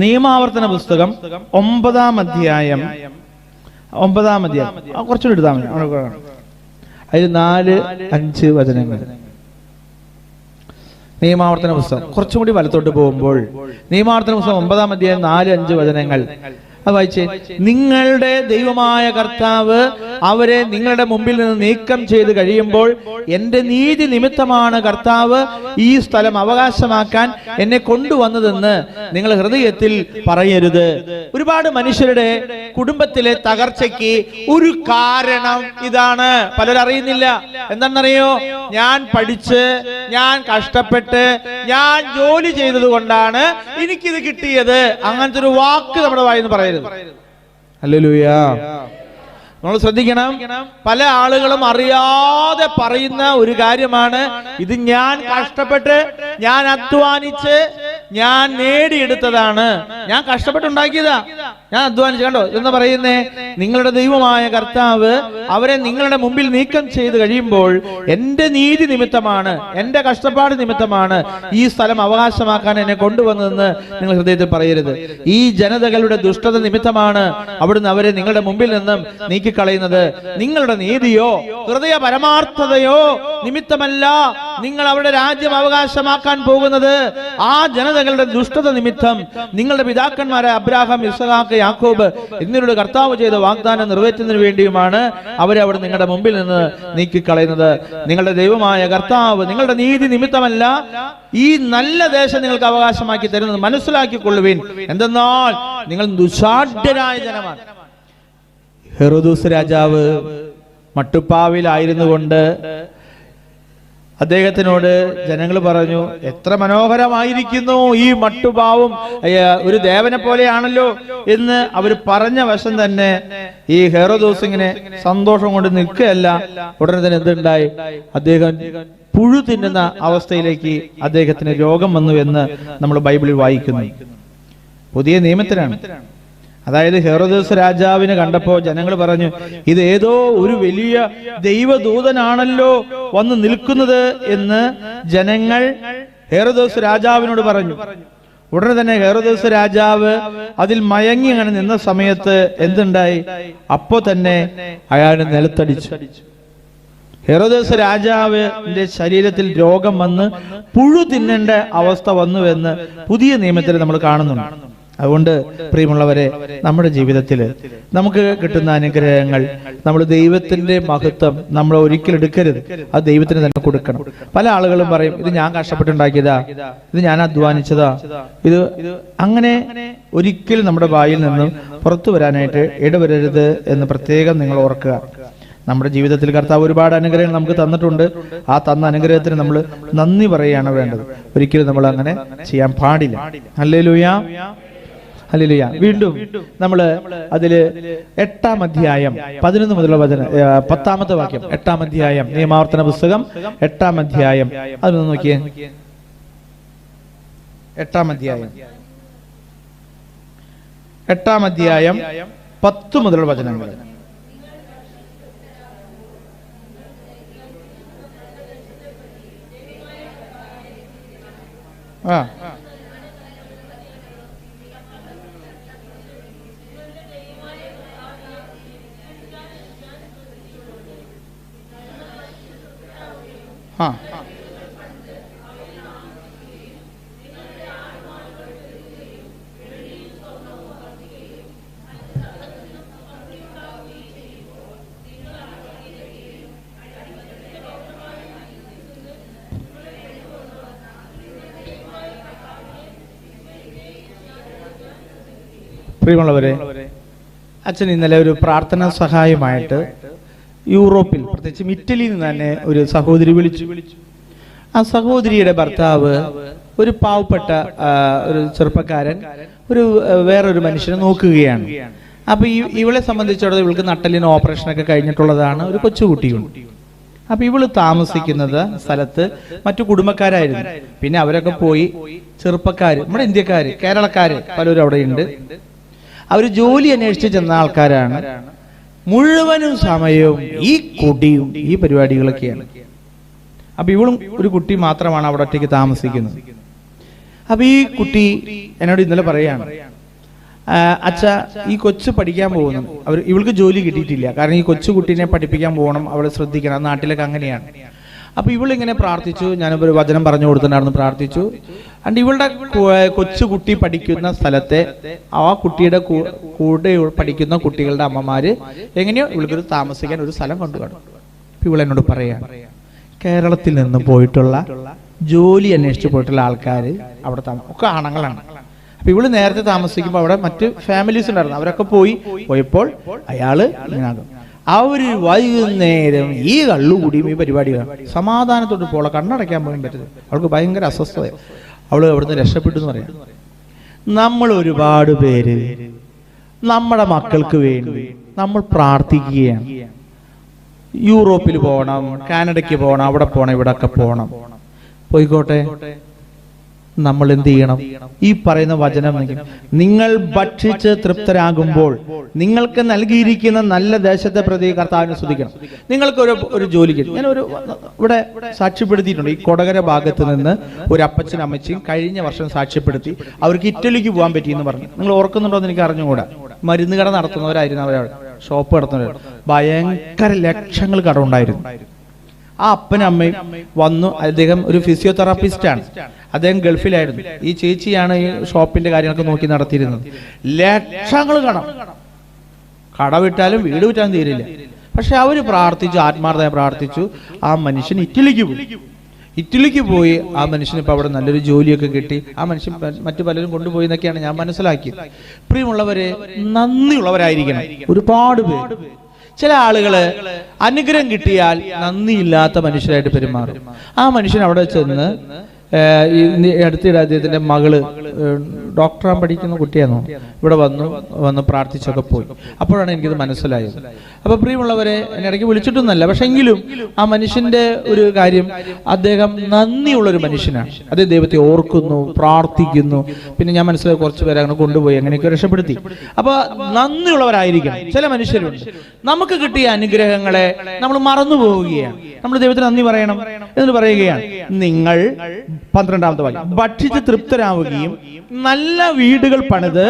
നിയമാവർത്തന പുസ്തകം 9-ാം അധ്യായം കുറച്ചുകൂടി എടുത്താൽ മതി, അതിൽ 4-5 വചനങ്ങൾ. നിയമാവർത്തന പുസ്തകം കുറച്ചും കൂടി വലത്തോട്ട് പോകുമ്പോൾ നിയമാവർത്തന പുസ്തകം 9-ാം അധ്യായം 4-5 വചനങ്ങൾ അത് വായിച്ചേ. നിങ്ങളുടെ ദൈവമായ കർത്താവ് അവരെ നിങ്ങളുടെ മുമ്പിൽ നിന്ന് നീക്കം ചെയ്ത് കഴിയുമ്പോൾ എന്റെ നീതി നിമിത്തമാണ് കർത്താവ് ഈ സ്ഥലം അവകാശമാക്കാൻ എന്നെ കൊണ്ടുവന്നതെന്ന് നിങ്ങൾ ഹൃദയത്തിൽ പറയരുത്. ഒരുപാട് മനുഷ്യരുടെ കുടുംബത്തിലെ തകർച്ചയ്ക്ക് ഒരു കാരണം ഇതാണ്. പലരും അറിയുന്നില്ല. എന്താണെന്നറിയോ? ഞാൻ പഠിച്ച്, ഞാൻ കഷ്ടപ്പെട്ട്, ഞാൻ ജോലി ചെയ്തത് കൊണ്ടാണ് എനിക്കിത് കിട്ടിയത്. അങ്ങനത്തെ ഒരു വാക്ക് നമ്മുടെ വായിന്ന് പറയരുത്. ഹല്ലേലൂയ. നമ്മൾ ശ്രദ്ധിക്കണം. പല ആളുകളും അറിയാതെ പറയുന്ന ഒരു കാര്യമാണ്, ഇത് ഞാൻ കഷ്ടപ്പെട്ട്, ഞാൻ അധ്വാനിച്ച്, ഞാൻ നേടിയെടുത്തതാണ്, ഞാൻ കഷ്ടപ്പെട്ടുണ്ടാക്കിയതാ, ഞാൻ അധ്വാനിച്ചു. കണ്ടോ എന്ന് പറയുന്നേ? നിങ്ങളുടെ ദൈവമായ കർത്താവ് അവരെ നിങ്ങളുടെ മുമ്പിൽ നീക്കം ചെയ്ത് കഴിയുമ്പോൾ എന്റെ നീതി നിമിത്തമാണ്, എന്റെ കഷ്ടപ്പാട് നിമിത്തമാണ് ഈ സ്ഥലം അവകാശമാക്കാൻ എന്നെ കൊണ്ടുവന്നതെന്ന് നിങ്ങൾ ഹൃദയത്തിൽ പറയരുത്. ഈ ജനതകളുടെ ദുഷ്ടത നിമിത്തമാണ് അവിടുന്ന് അവരെ നിങ്ങളുടെ മുമ്പിൽ നിന്നും നീക്കിക്കളയുന്നത്. നിങ്ങളുടെ നീതിയോ ഹൃദയ പരമാർത്ഥതയോ നിമിത്തമല്ല നിങ്ങൾ അവരുടെ രാജ്യം അവകാശമാക്കാൻ പോകുന്നത് ആ ജനതകളുടെ ദുഷ്ടത നിമിത്തം നിങ്ങളുടെ പിതാക്കന്മാരായ അബ്രാഹാം, ഇസ്ഹാക്ക്, യാക്കോബ് എന്നിവരുടെ കർത്താവ് ചെയ്ത വാഗ്ദാനം നിറവേറ്റുന്നതിന് വേണ്ടിയുമാണ് അവരെ അവിടെ നിങ്ങളുടെ മുമ്പിൽ നിന്ന് നീക്കിക്കളയുന്നത്. നിങ്ങളുടെ ദൈവമായ കർത്താവ് നിങ്ങളുടെ നീതി നിമിത്തമല്ല ഈ നല്ല ദേശം നിങ്ങൾക്ക് അവകാശമാക്കി തരുന്നത് മനസ്സിലാക്കിക്കൊള്ളുവിൻ. എന്തെന്നാൽ നിങ്ങൾ ദുശാഠ്യരായ ജനമാണ്. ഹെറോദോസ് രാജാവ് മട്ടുപ്പാവിലായിരുന്നു കൊണ്ട് അദ്ദേഹത്തിനോട് ജനങ്ങൾ പറഞ്ഞു, എത്ര മനോഹരമായിരിക്കുന്നു ഈ മട്ടുപാവും, ഒരു ദേവനെ പോലെയാണല്ലോ എന്ന് അവർ പറഞ്ഞ വശം തന്നെ ഈ ഹെറോദോസ് ഇങ്ങനെ സന്തോഷം കൊണ്ട് നിൽക്കുകയല്ല. ഉടനെ തന്നെ എന്തുണ്ടായി? അദ്ദേഹം പുഴു തിന്നുന്ന അവസ്ഥയിലേക്ക് അദ്ദേഹത്തിന് രോഗം വന്നു എന്ന് നമ്മൾ ബൈബിളിൽ വായിക്കുന്നു. പുതിയ നിയമത്തിലാണ്. അതായത് ഹെറോദോസ് രാജാവിനെ കണ്ടപ്പോ ജനങ്ങൾ പറഞ്ഞു, ഇത് ഏതോ ഒരു വലിയ ദൈവദൂതനാണല്ലോ വന്ന് നിൽക്കുന്നത് എന്ന് ജനങ്ങൾ ഹെറോദോസ് രാജാവിനോട് പറഞ്ഞു. ഉടനെ തന്നെ ഹെറോദോസ് രാജാവ് അതിൽ മയങ്ങി അങ്ങനെ നിന്ന സമയത്ത് എന്തുണ്ടായി? അപ്പോ തന്നെ അയാൾ നിലത്തടിച്ചു. ഹെറോദോസ് രാജാവിന്റെ ശരീരത്തിൽ രോഗം വന്ന് പുഴു തിന്നേണ്ട അവസ്ഥ വന്നുവെന്ന് പുതിയ നിയമത്തിൽ നമ്മൾ കാണുന്നുണ്ട്. അതുകൊണ്ട് പ്രിയമുള്ളവരെ, നമ്മുടെ ജീവിതത്തിൽ നമുക്ക് കിട്ടുന്ന അനുഗ്രഹങ്ങൾ, നമ്മൾ ദൈവത്തിന്റെ മഹത്വം നമ്മൾ ഒരിക്കലും എടുക്കരുത്. അത് ദൈവത്തിന് തന്നെ കൊടുക്കണം. പല ആളുകളും പറയും, ഇത് ഞാൻ കഷ്ടപ്പെട്ടുണ്ടാക്കിയതാ, ഇത് ഞാൻ അധ്വാനിച്ചതാ, ഇത് അങ്ങനെ ഒരിക്കലും നമ്മുടെ വായിൽ നിന്നും പുറത്തു വരാനായിട്ട് ഇടവരരുത് എന്ന് പ്രത്യേകം നിങ്ങൾ ഓർക്കുക. നമ്മുടെ ജീവിതത്തിൽ കർത്താവ് ഒരുപാട് അനുഗ്രഹങ്ങൾ നമുക്ക് തന്നിട്ടുണ്ട്. ആ തന്ന അനുഗ്രഹത്തിന് നമ്മൾ നന്ദി പറയുകയാണ് വേണ്ടത്. ഒരിക്കലും നമ്മൾ അങ്ങനെ ചെയ്യാൻ പാടില്ല. Hallelujah, hallelujah. വീണ്ടും നമ്മള് അതില് 8-ാം അധ്യായം 11 മുതലുള്ള 10-ാമത്തെ വാക്യം, 8-ാം അധ്യായം നിയമാവർത്തന പുസ്തകം 8-ാം അധ്യായം, അതൊന്ന് നോക്കിയേ. 8-ാം അധ്യായം 10 മുതലുള്ള വചനങ്ങൾ. ആ ആ പ്രിയമുള്ളവരെ, അച്ഛൻ ഇന്നലെ ഒരു പ്രാർത്ഥനാ സഹായമായിട്ട് യൂറോപ്പിൽ, പ്രത്യേകിച്ചും ഇറ്റലിയിൽ നിന്ന് തന്നെ ഒരു സഹോദരി വിളിച്ചു. ആ സഹോദരിയുടെ ഭർത്താവ് ഒരു പാവപ്പെട്ട ഒരു ചെറുപ്പക്കാരൻ വേറൊരു മനുഷ്യനെ നോക്കുകയാണ്. അപ്പൊ ഇവളെ സംബന്ധിച്ചിടത്തോളം ഇവൾക്ക് നട്ടലിന് ഓപ്പറേഷനൊക്കെ കഴിഞ്ഞിട്ടുള്ളതാണ്. ഒരു കൊച്ചുകുട്ടിയുണ്ട്. അപ്പൊ ഇവള് താമസിക്കുന്നത് സ്ഥലത്ത് മറ്റു കുടുംബക്കാരായിരുന്നു. പിന്നെ അവരൊക്കെ പോയി, ചെറുപ്പക്കാര്, നമ്മുടെ ഇന്ത്യക്കാര്, കേരളക്കാര് പലരും അവിടെ ഉണ്ട്. അവര് ജോലി അന്വേഷിച്ച് ചെന്ന ആൾക്കാരാണ്. മുഴുവനും സമയവും ഈ കുടിയും ഈ പരിപാടികളൊക്കെയാണ്. അപ്പൊ ഇവളും ഒരു കുട്ടി മാത്രമാണ് അവിടെ ഒറ്റയ്ക്ക് താമസിക്കുന്നത്. അപ്പൊ ഈ കുട്ടി എന്നോട് ഇന്നലെ പറയാണ്, അച്ഛ, ഈ കൊച്ചു പഠിക്കാൻ പോകുന്നു. ഇവൾക്ക് ജോലി കിട്ടിയിട്ടില്ല. കാരണം ഈ കൊച്ചു കുട്ടീനെ പഠിപ്പിക്കാൻ പോകണം, അവളെ ശ്രദ്ധിക്കണം. നാട്ടിലൊക്കെ അങ്ങനെയാണ്. അപ്പൊ ഇവളിങ്ങനെ പ്രാർത്ഥിച്ചു. ഞാനൊരു വചനം പറഞ്ഞു കൊടുത്തിട്ടുണ്ടായിരുന്നു, പ്രാർത്ഥിച്ചു. അണ്ട് ഇവളുടെ കൊച്ചുകുട്ടി പഠിക്കുന്ന സ്ഥലത്തെ ആ കുട്ടിയുടെ കൂടെ പഠിക്കുന്ന കുട്ടികളുടെ അമ്മമാര് എങ്ങനെയോ ഇവൾക്കൊരു താമസിക്കാൻ ഒരു സ്ഥലം കൊണ്ടുപോകണം. അപ്പൊ ഇവളെന്നോട് പറയാ, കേരളത്തിൽ നിന്ന് പോയിട്ടുള്ള ജോലി അന്വേഷിച്ച് പോയിട്ടുള്ള ആൾക്കാർ അവിടെ ഒക്കെ ആണുങ്ങളാണ്. അപ്പൊ ഇവള് നേരത്തെ താമസിക്കുമ്പോൾ അവിടെ മറ്റ് ഫാമിലീസ് ഉണ്ടായിരുന്നു. അവരൊക്കെ പോയപ്പോൾ അയാള് ഇങ്ങനാകും. അവര് വൈകുന്നേരം ഈ കള്ളുകൂടിയും ഈ പരിപാടികളാണ്. സമാധാനത്തോട് പോളെ കണ്ണടയ്ക്കാൻ പോലും പറ്റരുത്. അവൾക്ക് ഭയങ്കര അസ്വസ്ഥത. അവള് അവിടുന്ന് രക്ഷപ്പെട്ടു എന്ന് പറയാം. നമ്മൾ ഒരുപാട് പേര് നമ്മുടെ മക്കൾക്ക് വേണ്ടി നമ്മൾ പ്രാർത്ഥിക്കുകയാണ്. യൂറോപ്പിൽ പോകണം, കാനഡയ്ക്ക് പോകണം, അവിടെ പോകണം, ഇവിടെ ഒക്കെ പോകണം. പോയിക്കോട്ടെ, നമ്മൾ എന്ത് ചെയ്യണം? ഈ പറയുന്ന വചനം, നിങ്ങൾ ഭക്ഷിച്ച് തൃപ്തരാകുമ്പോൾ നിങ്ങൾക്ക് നൽകിയിരിക്കുന്ന നല്ല ദേശത്തെ പ്രതി കർത്താവിനെ സ്തുതിക്കണം. നിങ്ങൾക്ക് ഒരു ജോലി കിട്ടും. ഞാൻ ഇവിടെ സാക്ഷ്യപ്പെടുത്തിയിട്ടുണ്ട്. ഈ കൊടകര ഭാഗത്ത് നിന്ന് ഒരു അപ്പച്ചനും അമ്മച്ചിയും കഴിഞ്ഞ വർഷം സാക്ഷ്യപ്പെടുത്തി അവർക്ക് ഇറ്റലിക്ക് പോകാൻ പറ്റിയെന്ന് പറഞ്ഞു. നിങ്ങൾ ഓർക്കുന്നുണ്ടോ എന്ന് എനിക്ക് അറിഞ്ഞുകൂടാ. മരുന്ന് കട നടത്തുന്നവരായിരുന്നു, അവരവിടെ ഷോപ്പ് നടത്തുന്നവർ. ഭയങ്കര ലക്ഷങ്ങൾ കടമുണ്ടായിരുന്നു. ആ അപ്പനും അമ്മയും വന്നു. അദ്ദേഹം ഒരു ഫിസിയോതെറാപ്പിസ്റ്റാണ്, അദ്ദേഹം ഗൾഫിലായിരുന്നു. ഈ ചേച്ചിയാണ് ഈ ഷോപ്പിന്റെ കാര്യങ്ങളൊക്കെ നോക്കി നടത്തിയിരുന്നത്. ലക്ഷങ്ങൾ കടവിട്ടാലും വീട് വിറ്റാലും തീരില്ല. പക്ഷെ അവര് പ്രാർത്ഥിച്ചു, ആത്മാർത്ഥമായി പ്രാർത്ഥിച്ചു. ആ മനുഷ്യൻ ഇറ്റലിക്ക് പോയി. ആ മനുഷ്യന് ഇപ്പൊ അവിടെ നല്ലൊരു ജോലിയൊക്കെ കിട്ടി. ആ മനുഷ്യൻ മറ്റു പലരും കൊണ്ടുപോയി എന്നൊക്കെയാണ് ഞാൻ മനസ്സിലാക്കിയത്. പ്രിയമുള്ളവരെ, നന്ദിയുള്ളവരായിരിക്കണം ഒരുപാട് പേര്. ചില ആളുകള് അനുഗ്രഹം കിട്ടിയാൽ നന്ദിയില്ലാത്ത മനുഷ്യരായിട്ട് പെരുമാറും. ആ മനുഷ്യൻ അവിടെ ചെന്ന് അടുത്തിടെ അദ്ദേഹത്തിന്റെ മകള് ഡോക്ടറാൻ പഠിക്കുന്ന കുട്ടിയാണോ ഇവിടെ വന്ന് പ്രാർത്ഥിച്ചൊക്കെ പോയി. അപ്പോഴാണ് എനിക്കിത് മനസ്സിലായത്. അപ്പൊ പ്രിയമുള്ളവരെ, എന്നെ ഇടയ്ക്ക് വിളിച്ചിട്ടൊന്നല്ല, പക്ഷെ എങ്കിലും ആ മനുഷ്യന്റെ ഒരു കാര്യം, അദ്ദേഹം നന്ദിയുള്ളൊരു മനുഷ്യനാണ്. അദ്ദേഹം ദൈവത്തെ ഓർക്കുന്നു, പ്രാർത്ഥിക്കുന്നു. പിന്നെ ഞാൻ മനസ്സിലായി കുറച്ച് പേരെ അങ്ങനെ കൊണ്ടുപോയി, അങ്ങനെയൊക്കെ രക്ഷപ്പെടുത്തി. അപ്പൊ നന്ദിയുള്ളവരായിരിക്കണം. ചില മനുഷ്യരുണ്ട്, നമുക്ക് കിട്ടിയ അനുഗ്രഹങ്ങളെ നമ്മൾ മറന്നു പോവുകയാണ്. നമ്മൾ ദൈവത്തിന് നന്ദി പറയണം എന്ന് പറയുകയാണ്. നിങ്ങൾ 12-ാമത്തെ വാക്യം, ഭക്ഷിച്ച് തൃപ്തരാവുകയും നല്ല വീടുകൾ പണിത്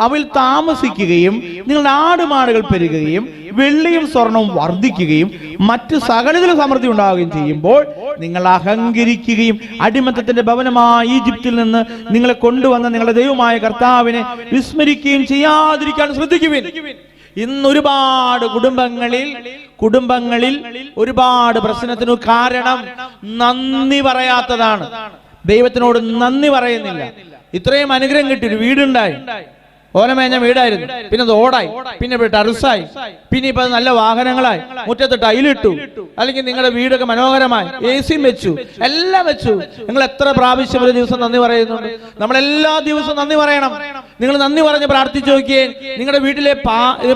അവയിൽ താമസിക്കുകയും നിങ്ങളുടെ ആടുമാടുകൾ പെരുകുകയും വെള്ളിയും സ്വർണവും വർദ്ധിക്കുകയും മറ്റു സകലത്തിലും സമൃദ്ധി ഉണ്ടാവുകയും ചെയ്യുമ്പോൾ നിങ്ങൾ അഹങ്കരിക്കുകയും അടിമത്തത്തിന്റെ ഭവനമായ ഈജിപ്തിൽ നിന്ന് നിങ്ങളെ കൊണ്ടുവന്ന നിങ്ങളുടെ ദൈവമായ കർത്താവിനെ വിസ്മരിക്കുകയും ചെയ്യാതിരിക്കാൻ ശ്രദ്ധിക്കുവിൻ. ഇന്ന് ഒരുപാട് കുടുംബങ്ങളിൽ ഒരുപാട് പ്രശ്നത്തിനു കാരണം നന്ദി പറയാത്തതാണ്. ദൈവത്തിനോട് നന്ദി പറയുന്നില്ല. ഇത്രയും അനുഗ്രഹം കിട്ടി, ഒരു വീടുണ്ടായി, ഓലമേഞ്ഞ വീടായിരുന്നു, പിന്നെ അത് ഓടായി, പിന്നെ ടെറസായി, പിന്നെ ഇപ്പൊ നല്ല വാഹനങ്ങളായി, മുറ്റത്ത് ടൈലിട്ടു, അല്ലെങ്കിൽ നിങ്ങളുടെ വീടൊക്കെ മനോഹരമായി, AC വെച്ചു, എല്ലാം വെച്ചു. നിങ്ങൾ എത്ര പ്രാവശ്യം ഒരു ദിവസം നന്ദി പറയുന്നുണ്ട്? നമ്മളെല്ലാ ദിവസവും നന്ദി പറയണം. നിങ്ങൾ നന്ദി പറഞ്ഞ് പ്രാർത്ഥിച്ചു നോക്കിയേ, നിങ്ങളുടെ വീട്ടിലെ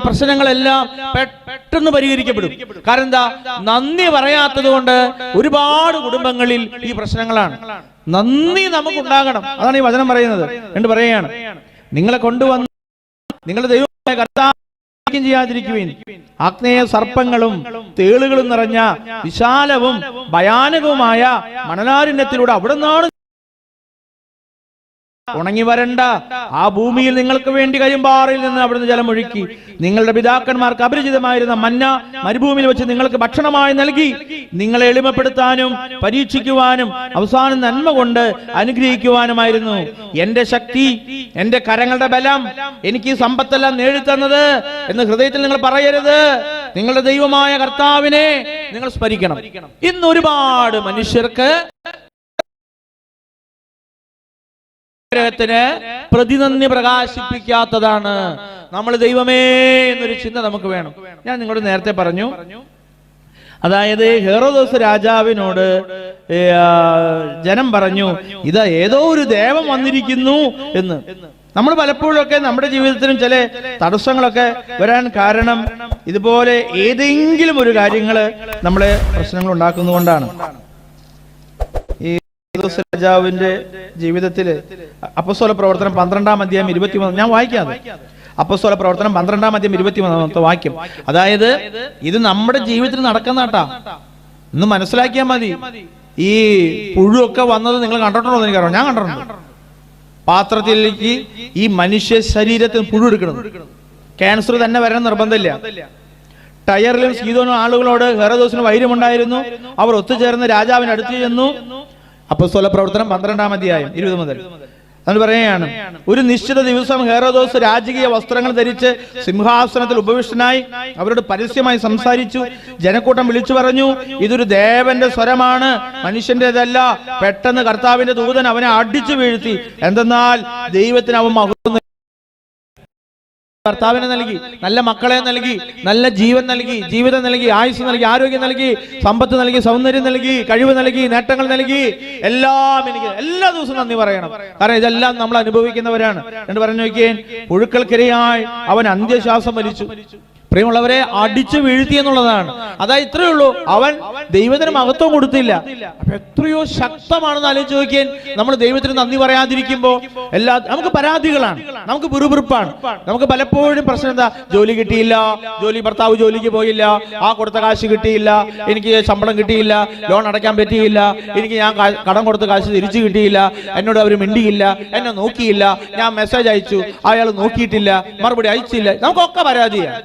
പ്രശ്നങ്ങളെല്ലാം പെട്ടെന്ന് പരിഹരിക്കപ്പെടും. കാരണം എന്താ? നന്ദി പറയാത്തത് കൊണ്ട് ഒരുപാട് കുടുംബങ്ങളിൽ ഈ പ്രശ്നങ്ങളാണ്. നന്ദി നമുക്കുണ്ടാകണം. അതാണ് ഈ വചനം പറയുന്നത്. എന്ന് പറയുകയാണ്, നിങ്ങളെ കൊണ്ടുവന്ന് നിങ്ങളുടെ ദൈവമായ കർത്താവ് ചെയ്യാതിരിക്കുവിൻ. ആഗ്നേയ സർപ്പങ്ങളും തേളുകളും നിറഞ്ഞ വിശാലവും ഭയാനകവുമായ മണലാരണ്യത്തിലൂടെ അവിടെ നിന്നാണ് ഉണങ്ങി വരണ്ട ആ ഭൂമിയിൽ നിങ്ങൾക്ക് വേണ്ടി കരിമ്പാറയിൽ നിന്ന് അവിടുന്ന് ജലം ഒഴുക്കി. നിങ്ങളുടെ പിതാക്കന്മാർക്ക് അപരിചിതമായിരുന്ന മന്ന മരുഭൂമിയിൽ വെച്ച് നിങ്ങൾക്ക് ഭക്ഷണമായി നൽകി. നിങ്ങളെ എളിമപ്പെടുത്താനും പരീക്ഷിക്കുവാനും അവസാനം നന്മ കൊണ്ട് അനുഗ്രഹിക്കുവാനുമായിരുന്നു. എന്റെ ശക്തി, എന്റെ കരങ്ങളുടെ ബലം എനിക്ക് ഈ സമ്പത്തെല്ലാം നേടിത്തന്നത് എന്ന് ഹൃദയത്തിൽ നിങ്ങൾ പറയരുത്. നിങ്ങളുടെ ദൈവമായ കർത്താവിനെ നിങ്ങൾ സ്മരിക്കണം. ഇന്ന് ഒരുപാട് മനുഷ്യർക്ക് ത്തിന് പ്രതിനന്ദി പ്രകാശിപ്പിക്കാത്തതാണ്. നമ്മൾ ദൈവമേ എന്നൊരു ചിന്ത നമുക്ക് വേണം. ഞാൻ നിങ്ങളോട് നേരത്തെ പറഞ്ഞു, അതായത് ഹെറോദോസ് രാജാവിനോട് ജനം പറഞ്ഞു, ഇതാ ഏതോ ഒരു ദേവൻ വന്നിരിക്കുന്നു എന്ന്. നമ്മൾ പലപ്പോഴൊക്കെ നമ്മുടെ ജീവിതത്തിലും ചില തടസ്സങ്ങളൊക്കെ വരാൻ കാരണം ഇതുപോലെ ഏതെങ്കിലും ഒരു കാര്യങ്ങള് നമ്മളെ പ്രശ്നങ്ങൾ ഉണ്ടാക്കുന്നതുകൊണ്ടാണ്. രാജാവിന്റെ ജീവിതത്തില് അപ്പോസ്തല പ്രവർത്തനം 12-ാം അധ്യായം 23, ഞാൻ വായിക്കാതെ, അപ്പോസ്തല പ്രവർത്തനം 12-ാം അധ്യായം 23-ാമത്തെ വാക്യം. അതായത് ഇത് നമ്മുടെ ജീവിതത്തിൽ നടക്കുന്നതാട്ടാ, ഇന്ന് മനസ്സിലാക്കിയാൽ മതി. ഈ പുഴുവൊക്കെ വന്നത് നിങ്ങൾ കണ്ടിട്ടുണ്ടോ എന്ന് എനിക്കറിയാം. ഞാൻ കണ്ടിട്ടുണ്ട്. പാത്രത്തിലേക്ക് ഈ മനുഷ്യ ശരീരത്തിൽ പുഴു എടുക്കണം. ക്യാൻസർ തന്നെ വരാൻ നിർബന്ധമില്ല. ടയറിലും സീതോനും ആളുകളോട് ഹെറോദോസിന് വൈര്യമുണ്ടായിരുന്നു. അവർ ഒത്തുചേർന്ന് രാജാവിന് അടുത്ത് ചെന്നു. അപ്പോസ്തല പ്രവർത്തനം 12-ാം അധ്യായം 20 മുതൽ അത് പറയുകയാണ്, ഒരു നിശ്ചിത ദിവസം ഹെറോദോസ് രാജകീയ വസ്ത്രങ്ങൾ ധരിച്ച് സിംഹാസനത്തിൽ ഉപവിഷ്ടനായി അവരോട് പരസ്യമായി സംസാരിച്ചു. ജനക്കൂട്ടം വിളിച്ചു പറഞ്ഞു, ഇതൊരു ദേവന്റെ സ്വരമാണ്, മനുഷ്യന്റേതല്ല. പെട്ടെന്ന് കർത്താവിന്റെ ദൂതൻ അവനെ അടിച്ചു വീഴ്ത്തി. എന്തെന്നാൽ ദൈവത്തിന് അവൻ മഹത്വം കർത്താവിനെ നൽകി, നല്ല മക്കളെ നൽകി, നല്ല ജീവൻ നൽകി, ജീവിതം നൽകി, ആയുസ് നൽകി, ആരോഗ്യം നൽകി, സമ്പത്ത് നൽകി, സൗന്ദര്യം നൽകി, കഴിവ് നൽകി, നേട്ടങ്ങൾ നൽകി. എല്ലാം എനിക്ക് എല്ലാ ദിവസവും നന്ദി പറയണം. കാരണം ഇതെല്ലാം നമ്മൾ അനുഭവിക്കുന്നവരാണ് എന്ന് പറഞ്ഞു നോക്കിയേ. പുഴുക്കൾക്കിരയായി അവൻ അന്ത്യശ്വാസം വലിച്ചു. പ്രിയമുള്ളവരെ, അടിച്ചു വീഴ്ത്തി എന്നുള്ളതാണ്. അതായത് ഇത്രയേ ഉള്ളൂ, അവൻ ദൈവത്തിന് മഹത്വം കൊടുത്തില്ല. അപ്പൊ എത്രയോ ശക്തമാണെന്ന് ആലോചിച്ച് നോക്കിയാൽ നമ്മൾ ദൈവത്തിന് നന്ദി പറയാതിരിക്കുമ്പോ നമുക്ക് പരാതികളാണ്, നമുക്ക് പിറുപിറുപ്പാണ്. നമുക്ക് പലപ്പോഴും പ്രശ്നം എന്താ? ജോലി കിട്ടിയില്ല, ഭർത്താവ് ജോലിക്ക് പോയില്ല, ആ കൊടുത്ത കാശ് കിട്ടിയില്ല, എനിക്ക് ശമ്പളം കിട്ടിയില്ല, ലോൺ അടയ്ക്കാൻ പറ്റിയില്ല, എനിക്ക് ഞാൻ കടം കൊടുത്ത കാശ് തിരിച്ചു കിട്ടിയില്ല, എന്നോട് അവർ മിണ്ടിയില്ല, എന്നെ നോക്കിയില്ല, ഞാൻ മെസ്സേജ് അയച്ചു, അയാൾ നോക്കിയിട്ടില്ല, മറുപടി അയച്ചില്ല. നമുക്കൊക്കെ പരാതിയാണ്.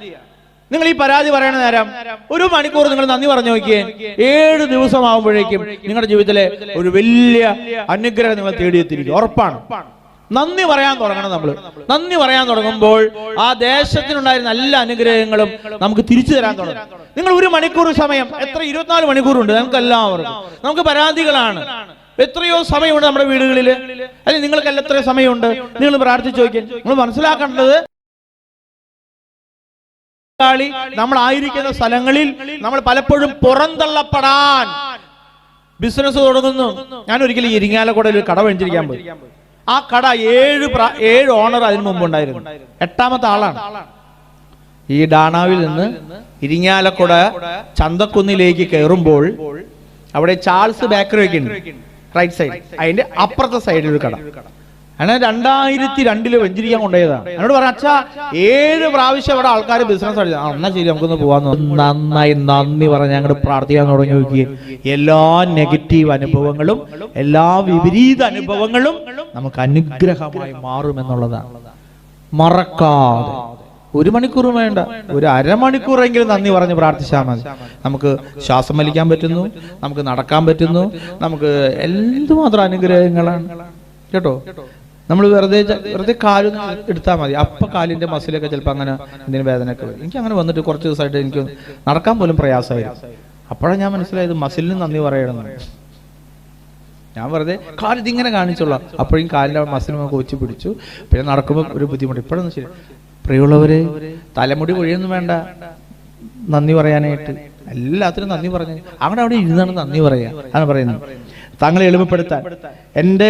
നിങ്ങൾ ഈ പരാതി പറയണ നേരം 1 മണിക്കൂർ നിങ്ങൾ നന്ദി പറഞ്ഞു നോക്കിയേ, 7 ദിവസമാകുമ്പോഴേക്കും നിങ്ങളുടെ ജീവിതത്തിലെ ഒരു വലിയ അനുഗ്രഹം നിങ്ങൾ തേടിയെത്തിയിരിക്കും, ഉറപ്പാണ്. നന്ദി പറയാൻ തുടങ്ങണം. നമ്മൾ നന്ദി പറയാൻ തുടങ്ങുമ്പോൾ ആ ദേശത്തിനുണ്ടായിരുന്ന എല്ലാ അനുഗ്രഹങ്ങളും നമുക്ക് തിരിച്ചു തരാൻ തുടങ്ങും. നിങ്ങൾ 1 മണിക്കൂർ സമയം, എത്ര 24 മണിക്കൂറുണ്ട് നമുക്ക് എല്ലാവർക്കും. നമുക്ക് പരാതികളാണ്, എത്രയോ സമയമുണ്ട് നമ്മുടെ വീടുകളിൽ, അല്ലെങ്കിൽ നിങ്ങൾക്ക് എത്ര സമയമുണ്ട്? നിങ്ങൾ പ്രാർത്ഥിച്ചു നോക്കിയാൽ നിങ്ങൾ മനസ്സിലാക്കേണ്ടത്, നമ്മളായിരിക്കുന്ന സ്ഥലങ്ങളിൽ നമ്മൾ പലപ്പോഴും പുറന്തള്ളപ്പെടാൻ ബിസിനസ് തുടങ്ങുന്നു. ഞാൻ ഒരിക്കലും ഇരിങ്ങാലക്കുടയിൽ ഒരു കട വെഞ്ചിരിക്കാൻ പോയി. ആ കട 7 ഓണർ അതിനു മുമ്പ് ഉണ്ടായിരുന്നു. 8ാമത്തെ ആളാണ്. ഈ ഡാണാവിൽ നിന്ന് ഇരിങ്ങാലക്കുട ചന്തക്കുന്നിലേക്ക് കയറുമ്പോൾ അവിടെ ചാൾസ് ബേക്കറി ഒക്കെ ഉണ്ട്, റൈറ്റ് സൈഡ്. അതിന്റെ അപ്പുറത്തെ സൈഡിൽ ഒരു കട. അങ്ങനെ 2002 വെഞ്ചിരിക്കാൻ കൊണ്ടുപോയതാണ്. എന്നോട് പറഞ്ഞു, അച്ഛാ 7 പ്രാവശ്യം അവിടെ ആൾക്കാർ ബിസിനസ് അടിച്ചു. എന്നാ ശരി, നമുക്കൊന്ന് പോവാന്ന്. നന്നായി നന്ദി പറഞ്ഞ് ഞങ്ങൾ പ്രാർത്ഥിക്കാൻ തുടങ്ങി നോക്കിയേ, എല്ലാ നെഗറ്റീവ് അനുഭവങ്ങളും എല്ലാ വിപരീത അനുഭവങ്ങളും നമുക്ക് അനുഗ്രഹമായി മാറുമെന്നുള്ളതാണ്. മറക്കാതെ 1 മണിക്കൂർ വേണ്ട, ഒരു അരമണിക്കൂറെങ്കിലും നന്ദി പറഞ്ഞ് പ്രാർത്ഥിച്ചാൽ മതി. നമുക്ക് ശ്വാസം വലിക്കാൻ പറ്റുന്നു, നമുക്ക് നടക്കാൻ പറ്റുന്നു, നമുക്ക് എന്തുമാത്രം അനുഗ്രഹങ്ങളാണ് കേട്ടോ. നമ്മൾ വെറുതെ കാലും എടുത്താൽ മതി, അപ്പൊ കാലിന്റെ മസിലൊക്കെ ചിലപ്പോൾ അങ്ങനെ എന്തെങ്കിലും വേദനയൊക്കെ വരും. എനിക്ക് അങ്ങനെ വന്നിട്ട് കുറച്ച് ദിവസമായിട്ട് എനിക്ക് നടക്കാൻ പോലും പ്രയാസമായിരുന്നു. അപ്പോഴാണ് ഞാൻ മനസ്സിലായത് മസിലിന് നന്ദി പറയണം. ഞാൻ വെറുതെ കാല് ഇതിങ്ങനെ കാണിച്ചോളാം, അപ്പോഴും കാലിന്റെ മസിൽ നമുക്ക് കൊച്ചു പിടിച്ചു. പിന്നെ നടക്കുമ്പോൾ ഒരു ബുദ്ധിമുട്ട്. ഇപ്പോഴൊന്നും ശരി. പ്രിയമുള്ളവരെ, തലമുടി കൊഴിയൊന്നും വേണ്ട നന്ദി പറയാനായിട്ട്, എല്ലാത്തിനും നന്ദി പറഞ്ഞു. അവിടെ ഇരുന്നാണ് നന്ദി പറയാ. അതാണ് പറയുന്നത്, താങ്കളെ എളിമപ്പെടുത്താൻ എൻ്റെ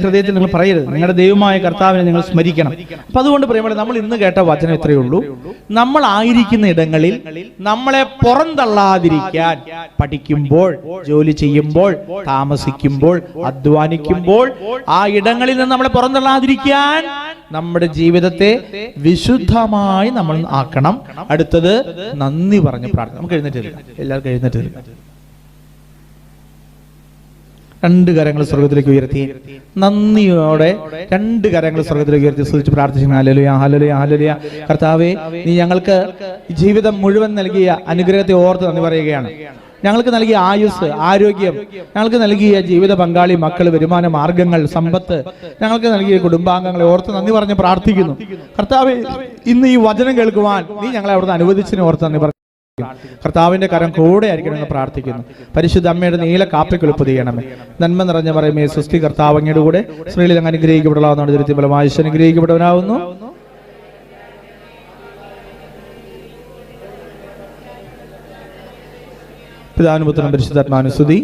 ഹൃദയത്തിൽ നിങ്ങൾ പറയരുത്, നിങ്ങളുടെ ദൈവമായ കർത്താവിനെ നിങ്ങൾ സ്മരിക്കണം. അപ്പൊ അതുകൊണ്ട് പറയുമ്പോൾ നമ്മൾ ഇന്ന് കേട്ട വചനം ഇത്രയേ ഉള്ളൂ. നമ്മൾ ആയിരിക്കുന്ന ഇടങ്ങളിൽ നമ്മളെ പുറന്തള്ളാതിരിക്കാൻ പഠിക്കുമ്പോൾ, ജോലി ചെയ്യുമ്പോൾ, താമസിക്കുമ്പോൾ, അധ്വാനിക്കുമ്പോൾ ആ ഇടങ്ങളിൽ നിന്ന് നമ്മളെ പുറന്തള്ളാതിരിക്കാൻ നമ്മുടെ ജീവിതത്തെ വിശുദ്ധമായി നമ്മൾ ആക്കണം. അടുത്തത് നന്ദി പറഞ്ഞ് പ്രാർത്ഥന. നമുക്ക് എഴുന്നേറ്റ് എല്ലാവർക്കും എഴുന്നേറ്റ് 2 കരങ്ങൾ സ്വർഗത്തിലേക്ക് ഉയർത്തി നന്ദിയോടെ 2 കരങ്ങൾ സ്വർഗത്തിലേക്ക് ഉയർത്തി സ്തുതിച്ച് പ്രാർത്ഥിച്ചു. Hallelujah, hallelujah, hallelujah. കർത്താവേ, നീ ഞങ്ങൾക്ക് ജീവിതം മുഴുവൻ നൽകിയ അനുഗ്രഹത്തെ ഓർത്ത് നന്ദി പറയുകയാണ്. ഞങ്ങൾക്ക് നൽകിയ ആയുസ്, ആരോഗ്യം, ഞങ്ങൾക്ക് നൽകിയ ജീവിത പങ്കാളി, മക്കൾ, വരുമാന മാർഗങ്ങൾ, സമ്പത്ത്, ഞങ്ങൾക്ക് നൽകിയ കുടുംബാംഗങ്ങളെ ഓർത്ത് നന്ദി പറഞ്ഞ് പ്രാർത്ഥിക്കുന്നു. കർത്താവേ, ഇന്ന് ഈ വചനം കേൾക്കുവാൻ നീ ഞങ്ങളെ അവിടുന്ന് അനുവദിച്ചതിനെ ഓർത്ത് നന്ദി പറഞ്ഞു. കർത്താവിന്റെ കരം കൂടെ ആയിരിക്കണമെന്ന് പ്രാർത്ഥിക്കുന്നു. പരിശുദ്ധ അമ്മയുടെ നീല കാപ്പിക്കൊളുപ്പ് ചെയ്യണമേ. നന്മ നിറഞ്ഞ പറയുമേ സൃഷ്ടി കർത്താവ് അങ്ങയുടെ കൂടെ സ്ത്രീകളിൽ അങ്ങ് അനുഗ്രഹിക്കപ്പെടാവുന്നതാണ്. ദുരിതം ഫലമായി അനുഗ്രഹിക്കപ്പെടാവുന്നു. പിതാവിനും പുത്രനും പരിശുദ്ധാത്മാവിനും സ്തുതി.